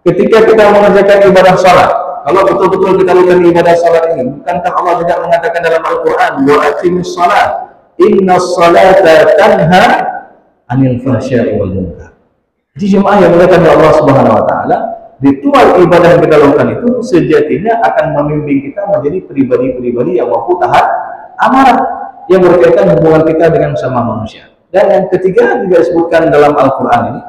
Ketika kita mengerjakan ibadah salat, kalau betul-betul kita lakukan ibadah salat ini, bukankah Allah tidak mengatakan dalam Al-Quran, wa aqimis salat, innas salata tanha 'anil fahsya'i wal munkar. Jadi jemaah yang dimuliakan oleh Allah Subhanahu wa taala, ritual ibadah yang kita lakukan itu sejatinya akan membimbing kita menjadi pribadi-pribadi yang mampu tahan amarah, yang berkaitan hubungan kita dengan sesama manusia. Dan yang ketiga juga disebutkan dalam Al-Quran ini,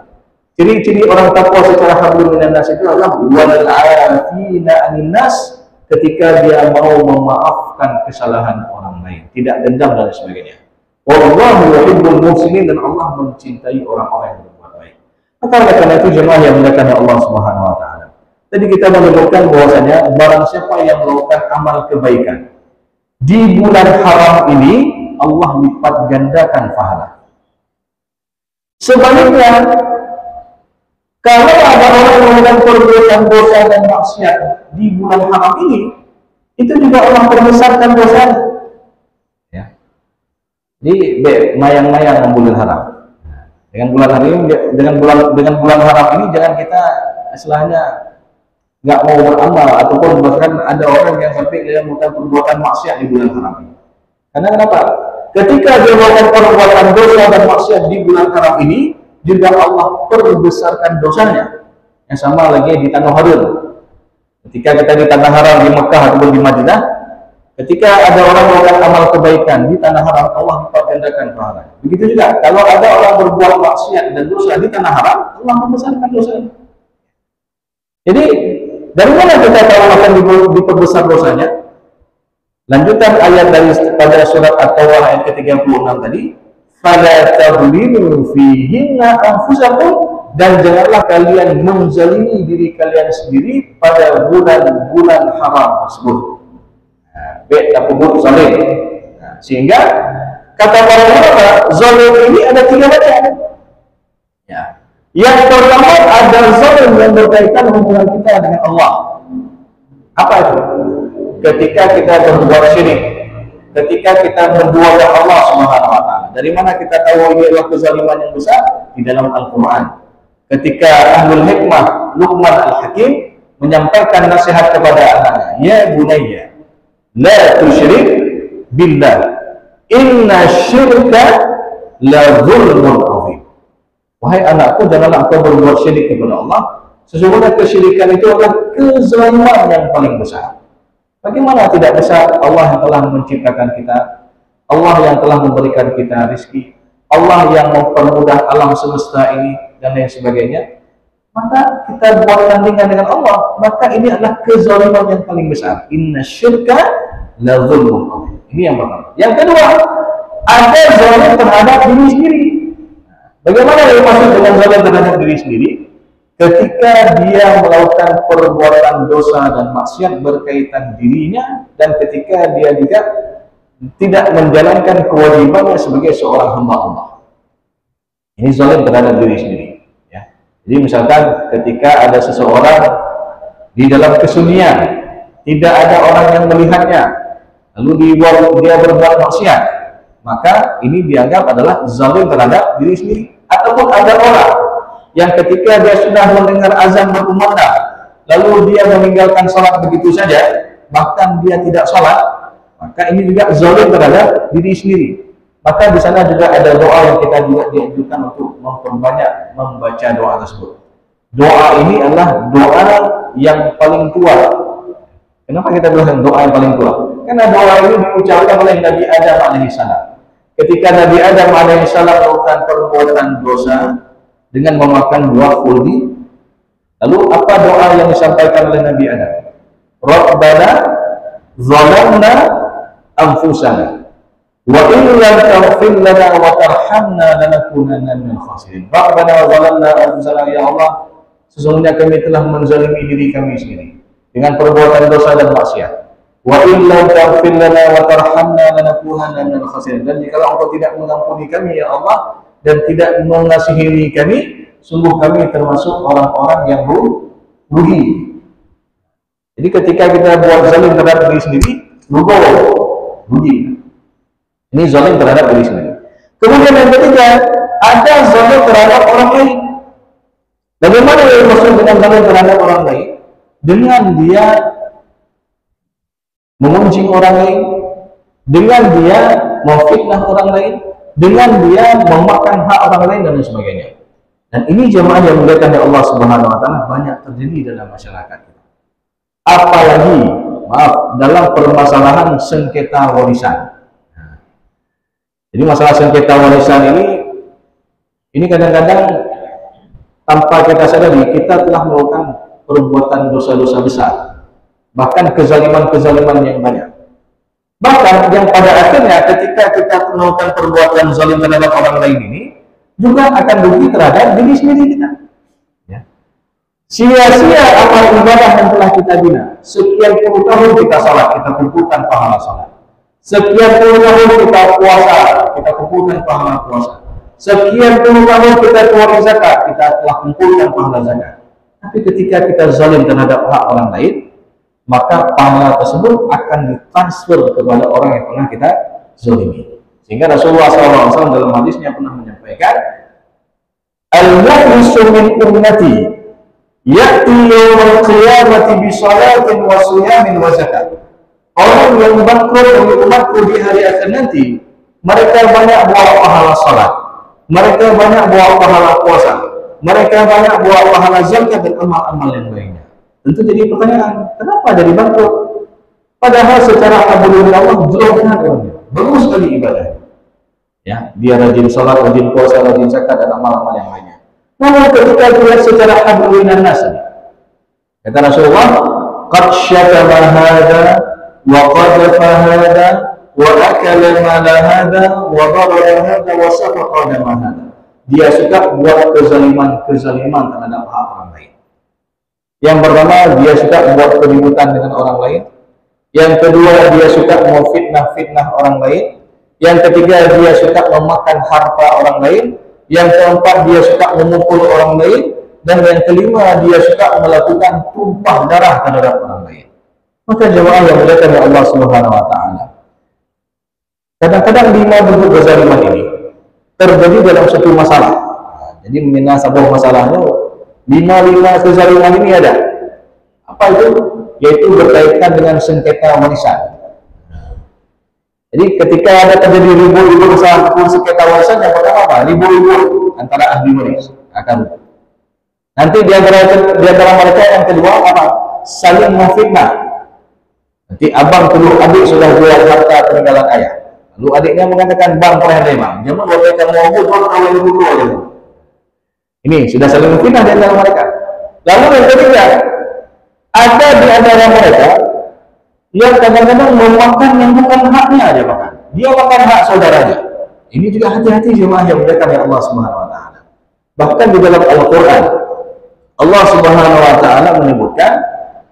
ciri-ciri orang takwa secara hablum minan nas itu adalah wal 'afina 'anil nas, ketika dia mau memaafkan kesalahan orang lain, tidak dendam dan sebagainya. Wallahu yuhibbul muhsinin, dan Allah mencintai orang-orang yang berbuat baik. Maka oleh karena itu jemaah yang dimuliakan Allah Subhanahu wa taala, tadi kita menyebutkan bahwasanya barang siapa yang melakukan amal kebaikan di bulan haram ini, Allah lipat gandakan pahala. Sebaliknya, kalau ada orang yang melakukan perbuatan dosa dan maksiat di bulan haram ini, itu juga Allah perbesarkan dosanya. Ya. Jadi mayang-mayang bulan haram. Dengan bulan hari ini, dengan bulan haram ini, jangan kita istilahnya nggak mau beramal, ataupun bahkan ada orang yang sampai dia melakukan perbuatan maksiat di bulan haram ini. Karena kenapa? Ketika dia melakukan perbuatan dosa dan maksiat di bulan haram ini, juga Allah perbesarkan dosanya. Yang sama lagi di tanah haram. Ketika kita di tanah haram di Mekah ataupun di Madinah, ketika ada orang melakukan amal kebaikan di tanah haram, Allah lipat gandakan pahala. Begitu juga kalau ada orang berbuat maksiat dan dosa di tanah haram, Allah membesarkan dosanya. Jadi dari mana kita tahu akan diperbesar dosanya? Lanjutan ayat dari pada surat At-Tawbah ayat ke-36 tadi, fala tadlimu fihinna anfusakum, dan janganlah kalian menzalimi diri kalian sendiri pada bulan-bulan haram tersebut. Sehingga kata para ulama, zalim ini ada tiga macam. Ya. Yang pertama ada zalim yang berkaitan hubungan kita dengan Allah. Apa itu? Ketika kita berbuat syirik, ketika kita menduakan Allah Subhanahu wa taala. Dari mana kita tahu ini adalah kezaliman yang besar? Di dalam Al-Qur'an. Ketika ahlul hikmah Luqman Al-Hakim menyampaikan nasihat kepada anaknya, "Ya bunayya, la tusyrik billah. Inna syirka la dzulmun 'adzim." Wahai anakku, janganlah engkau berbuat syirik kepada Allah. Sesungguhnya kesyirikan itu adalah kezaliman yang paling besar. Bagaimana tidak besar? Allah yang telah menciptakan kita, Allah yang telah memberikan kita rezeki, Allah yang mempermudah alam semesta ini dan lain sebagainya. Maka kita buat tandingan dengan Allah, maka ini adalah kezaliman yang paling besar. Inna syirka la dzulmun 'adzim. Ini yang pertama. Yang kedua, ada zalim terhadap diri sendiri. Bagaimana yang maksud dengan zalim terhadap diri sendiri? Ketika dia melakukan perbuatan dosa dan maksiat berkaitan dirinya, dan ketika dia juga tidak menjalankan kewajibannya sebagai seorang hamba Allah. Ini zalim terhadap diri sendiri. Ya. Jadi misalkan ketika ada seseorang di dalam kesunyian, tidak ada orang yang melihatnya, lalu dia berbuat maksiat, maka ini dianggap adalah zalim terhadap diri sendiri. Ataupun ada orang yang ketika dia sudah mendengar azan berkumandang, lalu dia meninggalkan sholat begitu saja, bahkan dia tidak sholat, maka ini juga zalim terhadap diri sendiri. Maka di sana juga ada doa yang kita juga dianjurkan untuk memperbanyak membaca doa tersebut. Doa ini adalah doa yang paling tua. Kenapa kita bilang doa yang paling tua? Karena doa ini diucapkan oleh Nabi Adam alaihissalam. Ketika Nabi Adam alaihissalam melakukan perbuatan dosa dengan memakan buah khuldi, lalu apa doa yang disampaikan oleh Nabi Adam? Rabbana zalamna anfusana wa in lam taghfir lana wa tarhamna lanakunanna minal khasirin. Rabbana zalamna anfusana, ya Allah, sesungguhnya kami telah menzalimi diri kami sendiri dengan perbuatan dosa dan maksiat. Wa in lam taghfir lana wa tarhamna lanakunanna minal khasirin. Dan jika engkau tidak mengampuni kami, ya Allah, dan tidak mengasihi kami, sungguh kami termasuk orang-orang yang rugi. Jadi ketika kita buat zalim terhadap diri sendiri, rugi. Ini zalim terhadap diri sendiri. Kemudian yang ketiga, ada zalim terhadap orang lain. Bagaimana yang maksud dengan zalim terhadap orang lain? Dengan dia mengunjing orang lain, dengan dia memfitnah orang lain, dengan dia memakan hak orang lain dan sebagainya. Dan ini jemaah yang dimuliakan oleh Allah Subhanahu wa taala banyak terjadi dalam masyarakat kita. Apalagi dalam permasalahan sengketa warisan. Jadi masalah sengketa warisan ini kadang-kadang tanpa kita sadari kita telah melakukan perbuatan dosa-dosa besar, bahkan kezaliman-kezaliman yang banyak. Bahkan yang pada akhirnya ketika kita melakukan perbuatan zalim terhadap orang lain ini juga akan rugi terhadap diri sendiri kita. Ya. Sia-sia amal ibadah yang telah kita bina. Sekian puluh tahun kita salat, kita kumpulkan pahala salat. Sekian puluh tahun kita puasa, kita kumpulkan pahala puasa. Sekian puluh tahun kita keluar zakat, kita telah kumpulkan pahala zakat. Tapi ketika kita zalim terhadap hak orang lain, maka pahala tersebut akan ditransfer kepada orang yang pernah kita zalimi. Sehingga Rasulullah SAW dalam hadisnya pernah menyampaikan, al-muflisu min ummati ya'ti yawmal qiyamati bi salatin wa siyamin wa zakat. Orang yang bangkrut dari umatku di hari akhir nanti, mereka banyak buat pahala salat, mereka banyak buat pahala puasa, mereka banyak buat pahala zakat dan amal-amal yang lainnya. Tentu jadi pertanyaan, kenapa jadi bangkrut? Padahal secara alhamdulillah Allah jelaskan orangnya, bagus sekali ibadah. Ya, dia rajin salat, rajin puasa, rajin zakat dan amal-amal yang lainnya. Namun ketika dilihat secara alhamdulillah nas, kata Rasulullah, qad syatama hadza wa qadhafa hadza wa akala mala hadza wa daraba hadza wa safaqa dama hadza. Dia suka buat kezaliman terhadap hak orang lain. Yang pertama, dia suka buat keributan dengan orang lain. Yang kedua, dia suka memfitnah orang lain. Yang ketiga, dia suka memakan harta orang lain. Yang keempat, dia suka memukul orang lain. Dan yang kelima, dia suka melakukan tumpah darah terhadap orang lain. Maka jemaah yang dimuliakan oleh Allah Subhanahu wa taala, kadang-kadang 5 bentuk kezaliman ini terjadi dalam satu masalah. Jadi sebuah masalahnya 5 kezaliman ini ada. Apa itu? Yaitu berkaitan dengan sengketa warisan. Jadi ketika ada terjadi ribu-ribu masalah sengketa warisan, yang pertama apa? Ribu-ribu antara ahli waris akan. Nanti di antara mereka yang kedua apa? Saling memfitnah. Nanti abang tuduh adik sudah jual harta peninggalan ayah. Lalu adiknya mengatakan, bang pernah memang. Jangan boleh kamu ngomong, jangan kawin dulu aja. Ini sudah saling memfitnah di antara mereka. Lalu yang ketiga, ada di antara mereka yang kadang-kadang memakan yang bukan haknya aja makan. Dia makan hak saudaranya. Ini juga hati-hati jemaah yang dimuliakan oleh Allah Subhanahu wa taala. Bahkan di dalam Al-Qur'an Allah Subhanahu wa taala menyebutkan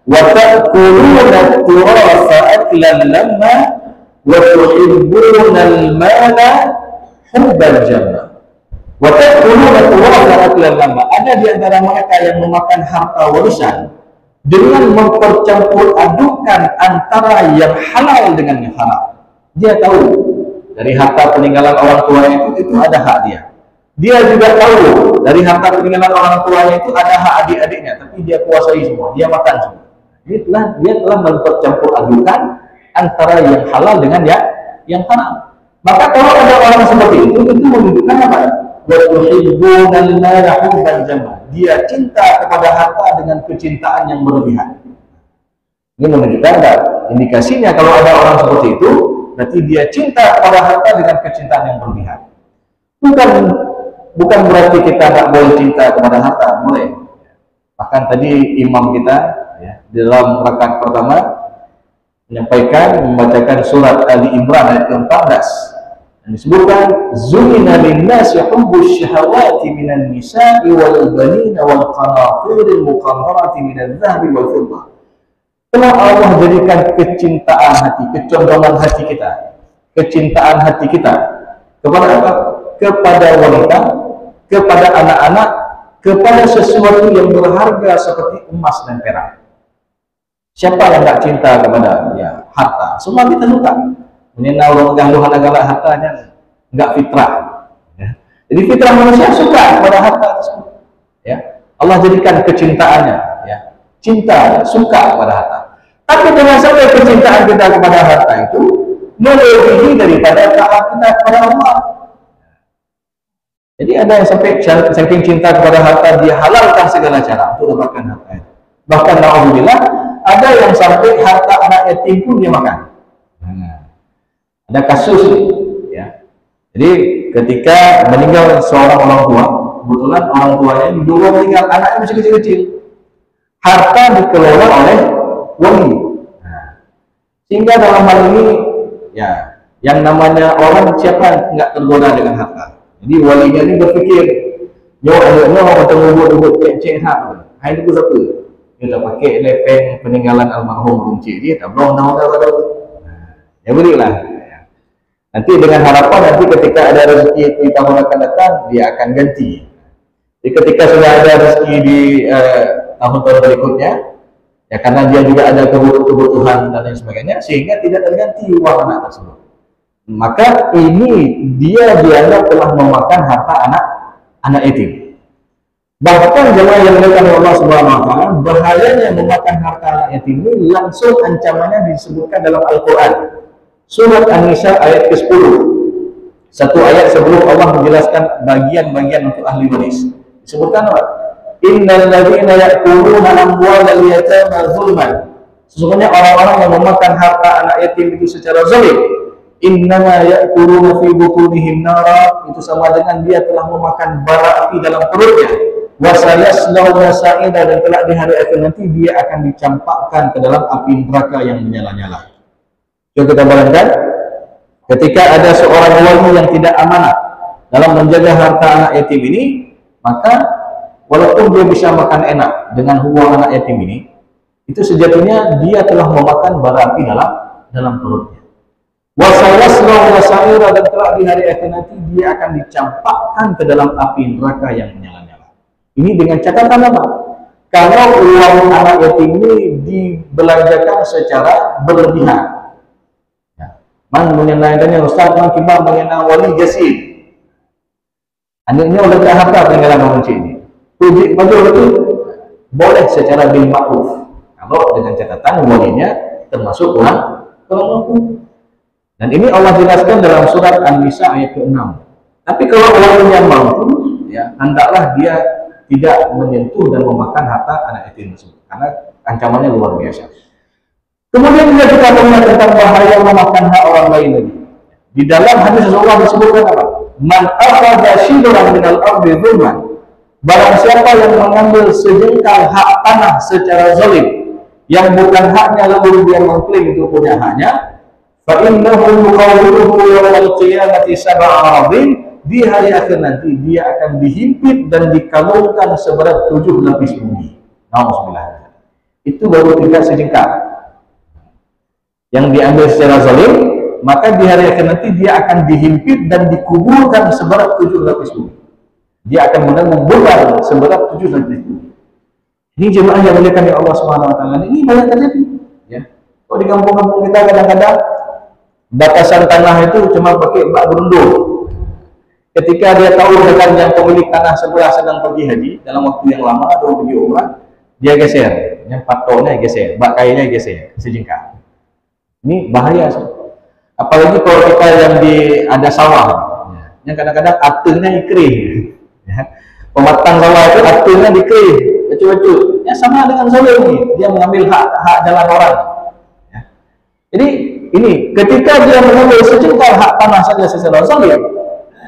wa ta'kuluna at-turatha aklan lamma wa tuhibbuna al-mala hubban jamma. Wa ta'kuluna at-turatha aklan lamma. Ada di antara mereka yang memakan harta warisan dengan mempercampur adukan antara yang halal dengan yang haram. Dia tahu dari harta peninggalan orang tuanya itu ada hak dia. Dia juga tahu dari harta peninggalan orang tuanya itu ada hak adik-adiknya, tapi dia kuasai semua, dia makan semua. Dia telah mempercampur adukan antara yang halal dengan yang haram. Maka kalau ada orang seperti itu menunjukkan apa? Dia cinta kepada harta dengan kecintaan yang berlebihan. Ini menunjukkan indikasinya kalau ada orang seperti itu, berarti dia cinta kepada harta dengan kecintaan yang berlebihan. Bukan berarti kita tak boleh cinta kepada harta, boleh. Bahkan tadi imam kita di dalam rakaat pertama membacakan surat Ali Imran ayat ke-14. Disebutkan zuyina linnasi hubbus syahawati minan nisa'i wal banina wal qanatiril muqantarati minadh dhahabi wal fiddah. Telah Allah jadikan kecintaan hati, kecondongan hati kita, kecintaan hati kita kepada apa? Kepada wanita, kepada anak-anak, kepada sesuatu yang berharga seperti emas dan perak. Siapa yang tak cinta kepada harta? Semua kita suka. Menyenang orang ganggu galak hartanya enggak fitrah. Jadi fitrah manusia suka kepada harta tersebut. Allah jadikan kecintaannya, cinta, suka kepada harta. Tapi jangan sampai kecintaan kita kepada harta itu melebihi daripada taat kita kepada Allah. Jadi ada yang sampai saking cinta kepada harta dia halalkan segala cara untuk dapatkan harta itu. Bahkan alhamdulillah ada yang sampai harta anak yatim pun dia makan. Ada kasus Jadi ketika meninggal seorang orang tua, kebetulan orang tuanya dulu meninggal, anaknya masih kecil-kecil. Harta dikelola oleh wali. Sehingga dalam hal ini yang namanya orang siapa nggak tergoda dengan harta. Jadi walinya ini berpikir, yo ada tunggu-tunggu cek hak. Hai itu siapa? Dia dah pakai lepeng peninggalan almarhum Rumci, dia tak belum tahu. Ya berilah. Nanti dengan harapan nanti ketika ada rezeki di tahun akan datang dia akan ganti. Jadi ketika sudah ada rezeki di tahun-tahun berikutnya, karena dia juga ada kebutuhan dan lain sebagainya, sehingga tidak terganti uang anak tersebut. Maka ini dia dianggap telah memakan harta anak yatim. Bahkan jemaah yang dimuliakan Allah Subhanahu wa taala, bahayanya memakan harta anak yatim ini langsung ancamannya disebutkan dalam Al-Qur'an. Surat An-Nisa ayat ke-10. Satu ayat sebelum Allah menjelaskan bagian-bagian untuk ahli waris. Disebutkan apa? Innal ladzina ya'kuluna amwalal yatama zulman. Sesungguhnya orang-orang yang memakan harta anak yatim itu secara zalim, innama ya'kuluna fi butunihim nara, itu sama dengan dia telah memakan bara api dalam perutnya. Wa sayaslawna sa'ida, dan kelak di hari akhir nanti dia akan dicampakkan ke dalam api neraka yang menyala-nyala. Jika kita bayangkan, ketika ada seorang wali yang tidak amanah dalam menjaga harta anak yatim ini, maka walaupun dia bisa makan enak dengan uang anak yatim ini, itu sejatinya dia telah memakan bara api dalam perutnya. Wasayaslahu wasaira, dan kelak di hari akhir nanti dia akan dicampakkan ke dalam api neraka yang menyala-nyala. Ini dengan catatan apa? kalau uang anak yatim ini dibelanjakan secara berlebihan. Ya. Man menyenangkannya Ustaz, man kibah menyenang wali jasid. Anaknya udah tak harta peninggalan orang cik ini. Puji baju itu boleh secara bil ma'ruf. Kalau dengan catatan walinya termasuk orang mampu. Dan ini Allah jelaskan dalam surat An-Nisa ayat ke-6. Tapi kalau walinya mampu, ya hendaklah dia tidak menyentuh dan memakan harta anak yatim tersebut karena ancamannya luar biasa. Kemudian juga kita mengenal tentang bahaya memakan hak orang lain lagi. Di dalam hadis Rasulullah disebutkan apa? Man akhadha shibran minal ardi dzulman. Barang siapa yang mengambil sejengkal hak tanah secara zalim, yang bukan haknya lalu dia mengklaim itu punya haknya, fa innahu yuqawwiruhu yawmal qiyamati sab'a aradin. Di hari akhir nanti dia akan dihimpit dan dikalungkan seberat 7 lapis bumi. Nauzubillah. Itu baru tingkat sejengkal. Yang diambil secara zalim, maka di hari akhir nanti dia akan dihimpit dan dikuburkan seberat 7 lapis bumi. Dia akan menanggung beban seberat 7 lapis bumi. Ini jemaah yang dimuliakan oleh Allah Subhanahu wa taala. Ini banyak terjadi, ya. Kalau di kampung-kampung kita kadang-kadang batasan tanah itu cuma pakai bak berundur. Ketika dia tahu rekan yang pemilik tanah sebelah sedang pergi haji dalam waktu yang lama atau pergi umrah, dia geser, yang patoknya geser, bak kayunya geser sejengkal. Ini bahaya. Apalagi kalau kita yang ada sawah, yang kadang-kadang atengnya ikrih, ya. Pematang sawah itu atengnya dikrih, bacu-bacu, ya sama dengan zalim ini, dia mengambil hak jalan orang. Ya. Jadi ini ketika dia mengambil sejengkal hak tanah saja secara zalim,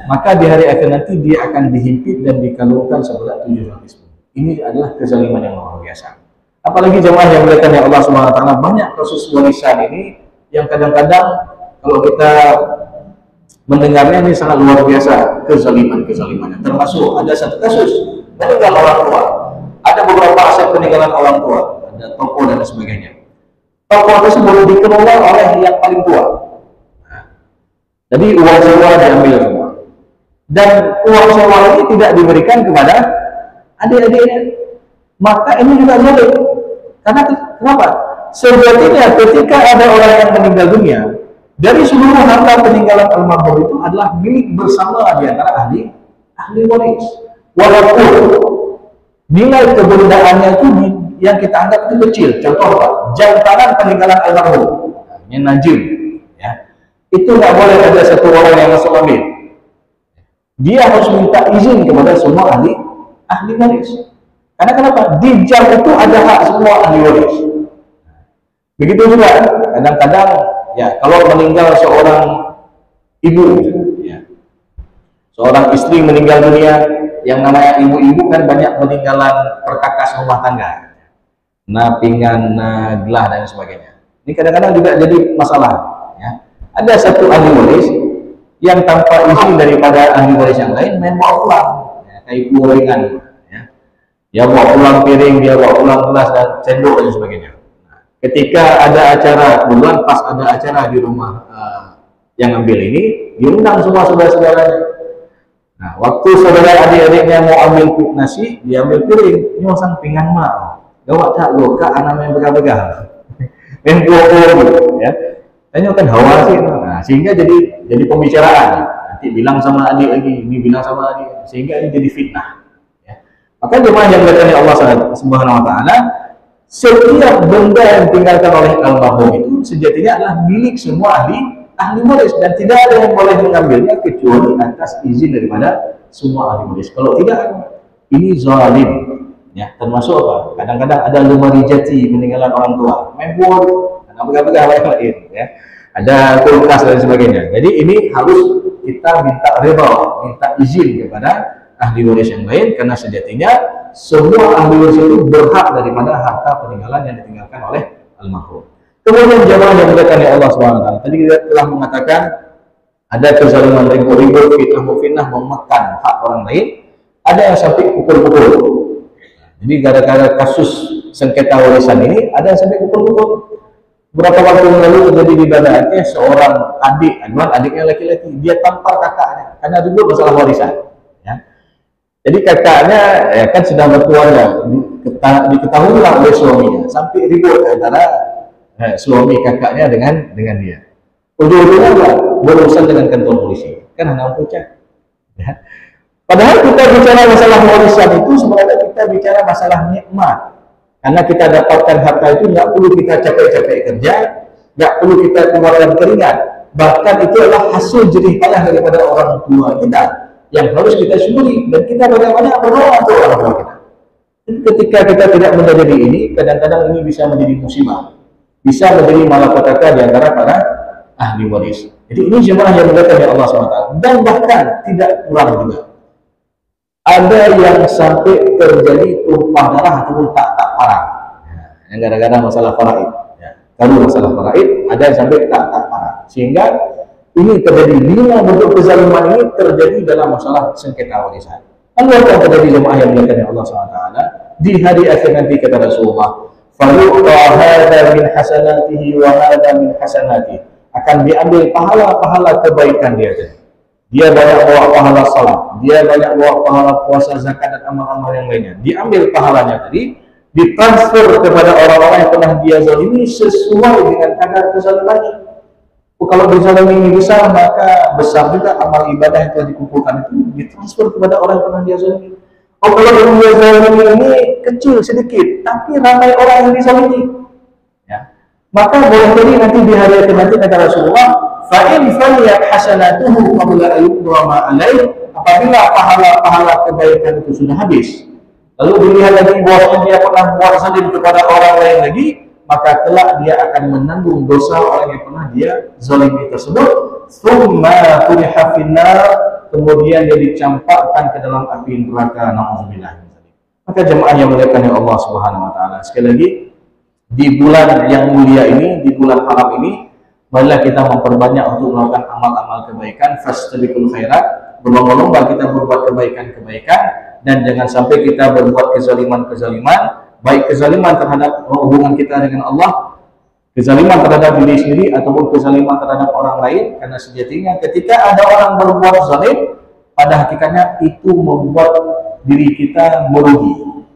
maka di hari akhir nanti dia akan dihimpit dan dikalungkan seberat 7 lapis bumi. Ini adalah kezaliman yang luar biasa. Apalagi jemaah yang dimuliakan oleh Allah Subhanahu wa taala, banyak kasus warisan ini yang kadang-kadang kalau kita mendengarnya ini sangat luar biasa kezaliman-kezalimannya. Termasuk ada satu kasus meninggal orang tua. Ada beberapa aset peninggalan orang tua, ada toko dan sebagainya. Toko tersebut dikelola oleh yang paling tua. Jadi uang sewa diambil semua. Dan uang sewa ini tidak diberikan kepada adik-adiknya, maka ini juga zalim. Karena kenapa? Sejatinya ketika ada orang yang meninggal dunia, dari seluruh harta peninggalan almarhum itu adalah milik bersama di antara ahli waris. Walaupun nilai kebendaannya itu yang kita anggap itu kecil. Contoh apa? Jam tangan peninggalan almarhum, yang najim, ya, itu nggak boleh ada satu orang yang masuk ambil. Dia harus minta izin kepada semua ahli waris. Karena kenapa? Di jam itu ada hak semua ahli waris. Begitu juga kadang-kadang, ya, kalau meninggal seorang ibu, ya, seorang istri meninggal dunia, yang namanya ibu-ibu kan banyak meninggalan perkakas rumah tangga, napingan, gelah dan sebagainya. Ini kadang-kadang juga jadi masalah. Ya. Ada satu ahli waris yang tanpa izin daripada ahli waris yang lain main bawa pulang, ya, kayak gorengan, ya. Dia bawa pulang piring, dia bawa pulang gelas dan sendok dan sebagainya. Nah, ketika ada acara, kebetulan pas ada acara di rumah yang ambil ini, diundang semua saudara-saudaranya. Nah, waktu saudara adik-adiknya mau ambil nasi, dia ambil piring, nyosang pinggan mak, gawat tak lo, kak anak main begah-begah, main gitu, ya. Tanya kan hawa sih, nah, sehingga jadi pembicaraan. Nanti bilang sama adik lagi, ini bilang sama adik, sehingga ini jadi fitnah. Ya. Maka jemaah yang dimuliakan Allah Subhanahu wa taala, setiap benda yang ditinggalkan oleh almarhum itu sejatinya adalah milik semua ahli waris dan tidak ada yang boleh mengambilnya kecuali atas izin daripada semua ahli waris. Kalau tidak, ini zalim. Ya, termasuk apa? Kadang-kadang ada lemari jati peninggalan orang tua, mebor, begal-begal lain, ya. Ada kulkas dan sebagainya. Jadi ini harus kita minta ridha, minta izin kepada ahli waris yang lain, karena sejatinya semua ahli waris itu berhak daripada harta peninggalan yang ditinggalkan oleh almarhum. Kemudian jemaah yang dimuliakan oleh Allah Subhanahu wa taala, tadi kita telah mengatakan ada kezaliman ribu-ribu, fitnah memakan hak orang lain, ada yang sampai pukul-pukul. Jadi gara-gara kasus sengketa warisan ini ada yang sampai pukul-pukul. Beberapa waktu yang lalu terjadi di Banda Aceh, seorang adiknya laki-laki, dia tampar kakaknya karena ribut masalah warisan. Ya. Jadi kakaknya, ya, kan sudah berkeluarga, diketahuilah oleh suaminya, sampai ribut antara suami kakaknya dengan dia. Ujung-ujungnya apa? Berurusan dengan kantor polisi. Kan anak pucak. Ya. Padahal kita bicara masalah warisan itu sebenarnya kita bicara masalah nikmat. Karena kita dapatkan harta itu nggak perlu kita capek-capek kerja, nggak perlu kita keluarkan keringat. Bahkan itu adalah hasil jerih payah daripada orang tua kita yang harus kita syukuri, dan kita bagaimana berdoa untuk orang tua kita. Ketika kita tidak menjadi ini, kadang-kadang ini bisa menjadi musibah, bisa menjadi malapetaka di antara para ahli waris. Jadi ini jemaah yang dimuliakan oleh Allah SWT. Dan bahkan tidak kurang juga, ada yang sampai terjadi tumpah darah ataupun tak parah, yang gara-gara masalah faraid. Kalau masalah faraid, ada yang sampai tak parah, sehingga ini terjadi 5 bentuk kezaliman ini terjadi dalam masalah sengketa warisan. Lalu apa yang terjadi jemaah yang dimuliakan Allah SWT? Di hari akhir nanti kata Rasulullah, "Faluqa hadza min hasanatihi wa hadza min hasanatihi." Akan diambil pahala-pahala kebaikan dia tadi. Dia banyak bawa pahala salat, dia banyak bawa pahala puasa, zakat dan amal-amal yang lainnya. Diambil pahalanya tadi, ditransfer kepada orang-orang yang pernah dia zalimi sesuai dengan kadar kezalimannya. Kalau dizalimi besar, maka besar juga amal ibadah yang telah dikumpulkan itu ditransfer kepada orang yang pernah dia zalimi. Oh, kalau yang dia zalimi ini kecil sedikit, tapi ramai orang yang dizalimi, ya, maka boleh jadi nanti di hari akhir nanti kata Rasulullah, fa'in faniyat hasanatuhu qabla ayyudrama alaih, apabila pahala-pahala kebaikan itu sudah habis, lalu dilihat lagi bahwa dia pernah buat zalim kepada orang lain lagi, maka kelak dia akan menanggung dosa orang yang pernah dia zalimi tersebut. Tsumma turiha finnar, kemudian dia dicampakkan ke dalam api neraka. Nauzubillah. Maka jemaah yang dimuliakan oleh Allah Subhanahu wa taala, sekali lagi di bulan yang mulia ini, di bulan haram ini, marilah kita memperbanyak untuk melakukan amal-amal kebaikan, fastabiqul khairat, berlomba-lomba kita berbuat kebaikan-kebaikan, dan jangan sampai kita berbuat kezaliman-kezaliman, baik kezaliman terhadap hubungan kita dengan Allah, kezaliman terhadap diri sendiri, ataupun kezaliman terhadap orang lain. Karena sejatinya ketika ada orang berbuat zalim, pada hakikatnya itu membuat diri kita merugi,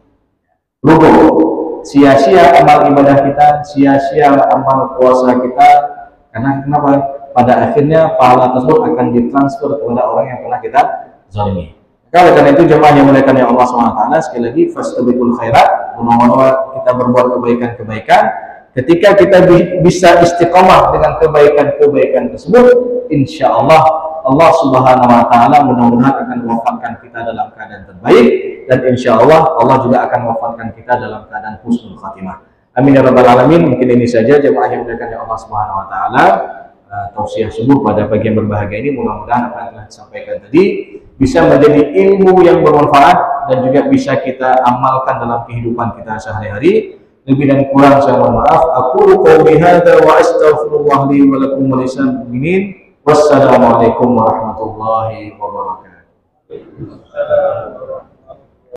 sia-sia amal ibadah kita, sia-sia amal puasa kita. Karena kenapa? Pada akhirnya pahala tersebut akan ditransfer kepada orang yang pernah kita zalimi. Oleh karena itu jemaah yang dimuliakan oleh Allah SWT, sekali lagi fastabiqul khairat, berlomba-lomba kita berbuat kebaikan-kebaikan. Ketika kita bisa istiqomah dengan kebaikan-kebaikan tersebut, insya Allah Allah Subhanahu wa taala mudah-mudahan akan mewafatkan kita dalam keadaan terbaik, dan insya Allah Allah juga akan mewafatkan kita dalam keadaan husnul khatimah. Amin ya rabbal alamin. Mungkin ini saja jemaah yang dimuliakan oleh Allah Subhanahu wa taala, tausiah subuh pada pagi yang berbahagia ini. Mudah-mudahan apa yang telah disampaikan tadi bisa menjadi ilmu yang bermanfaat dan juga bisa kita amalkan dalam kehidupan kita sehari-hari. Lebih dan kurang saya mohon maaf. Aku qouli hadza wa astaghfirullah li wa lakum wa lisal mu'minin. Wassalamualaikum warahmatullahi wabarakatuh.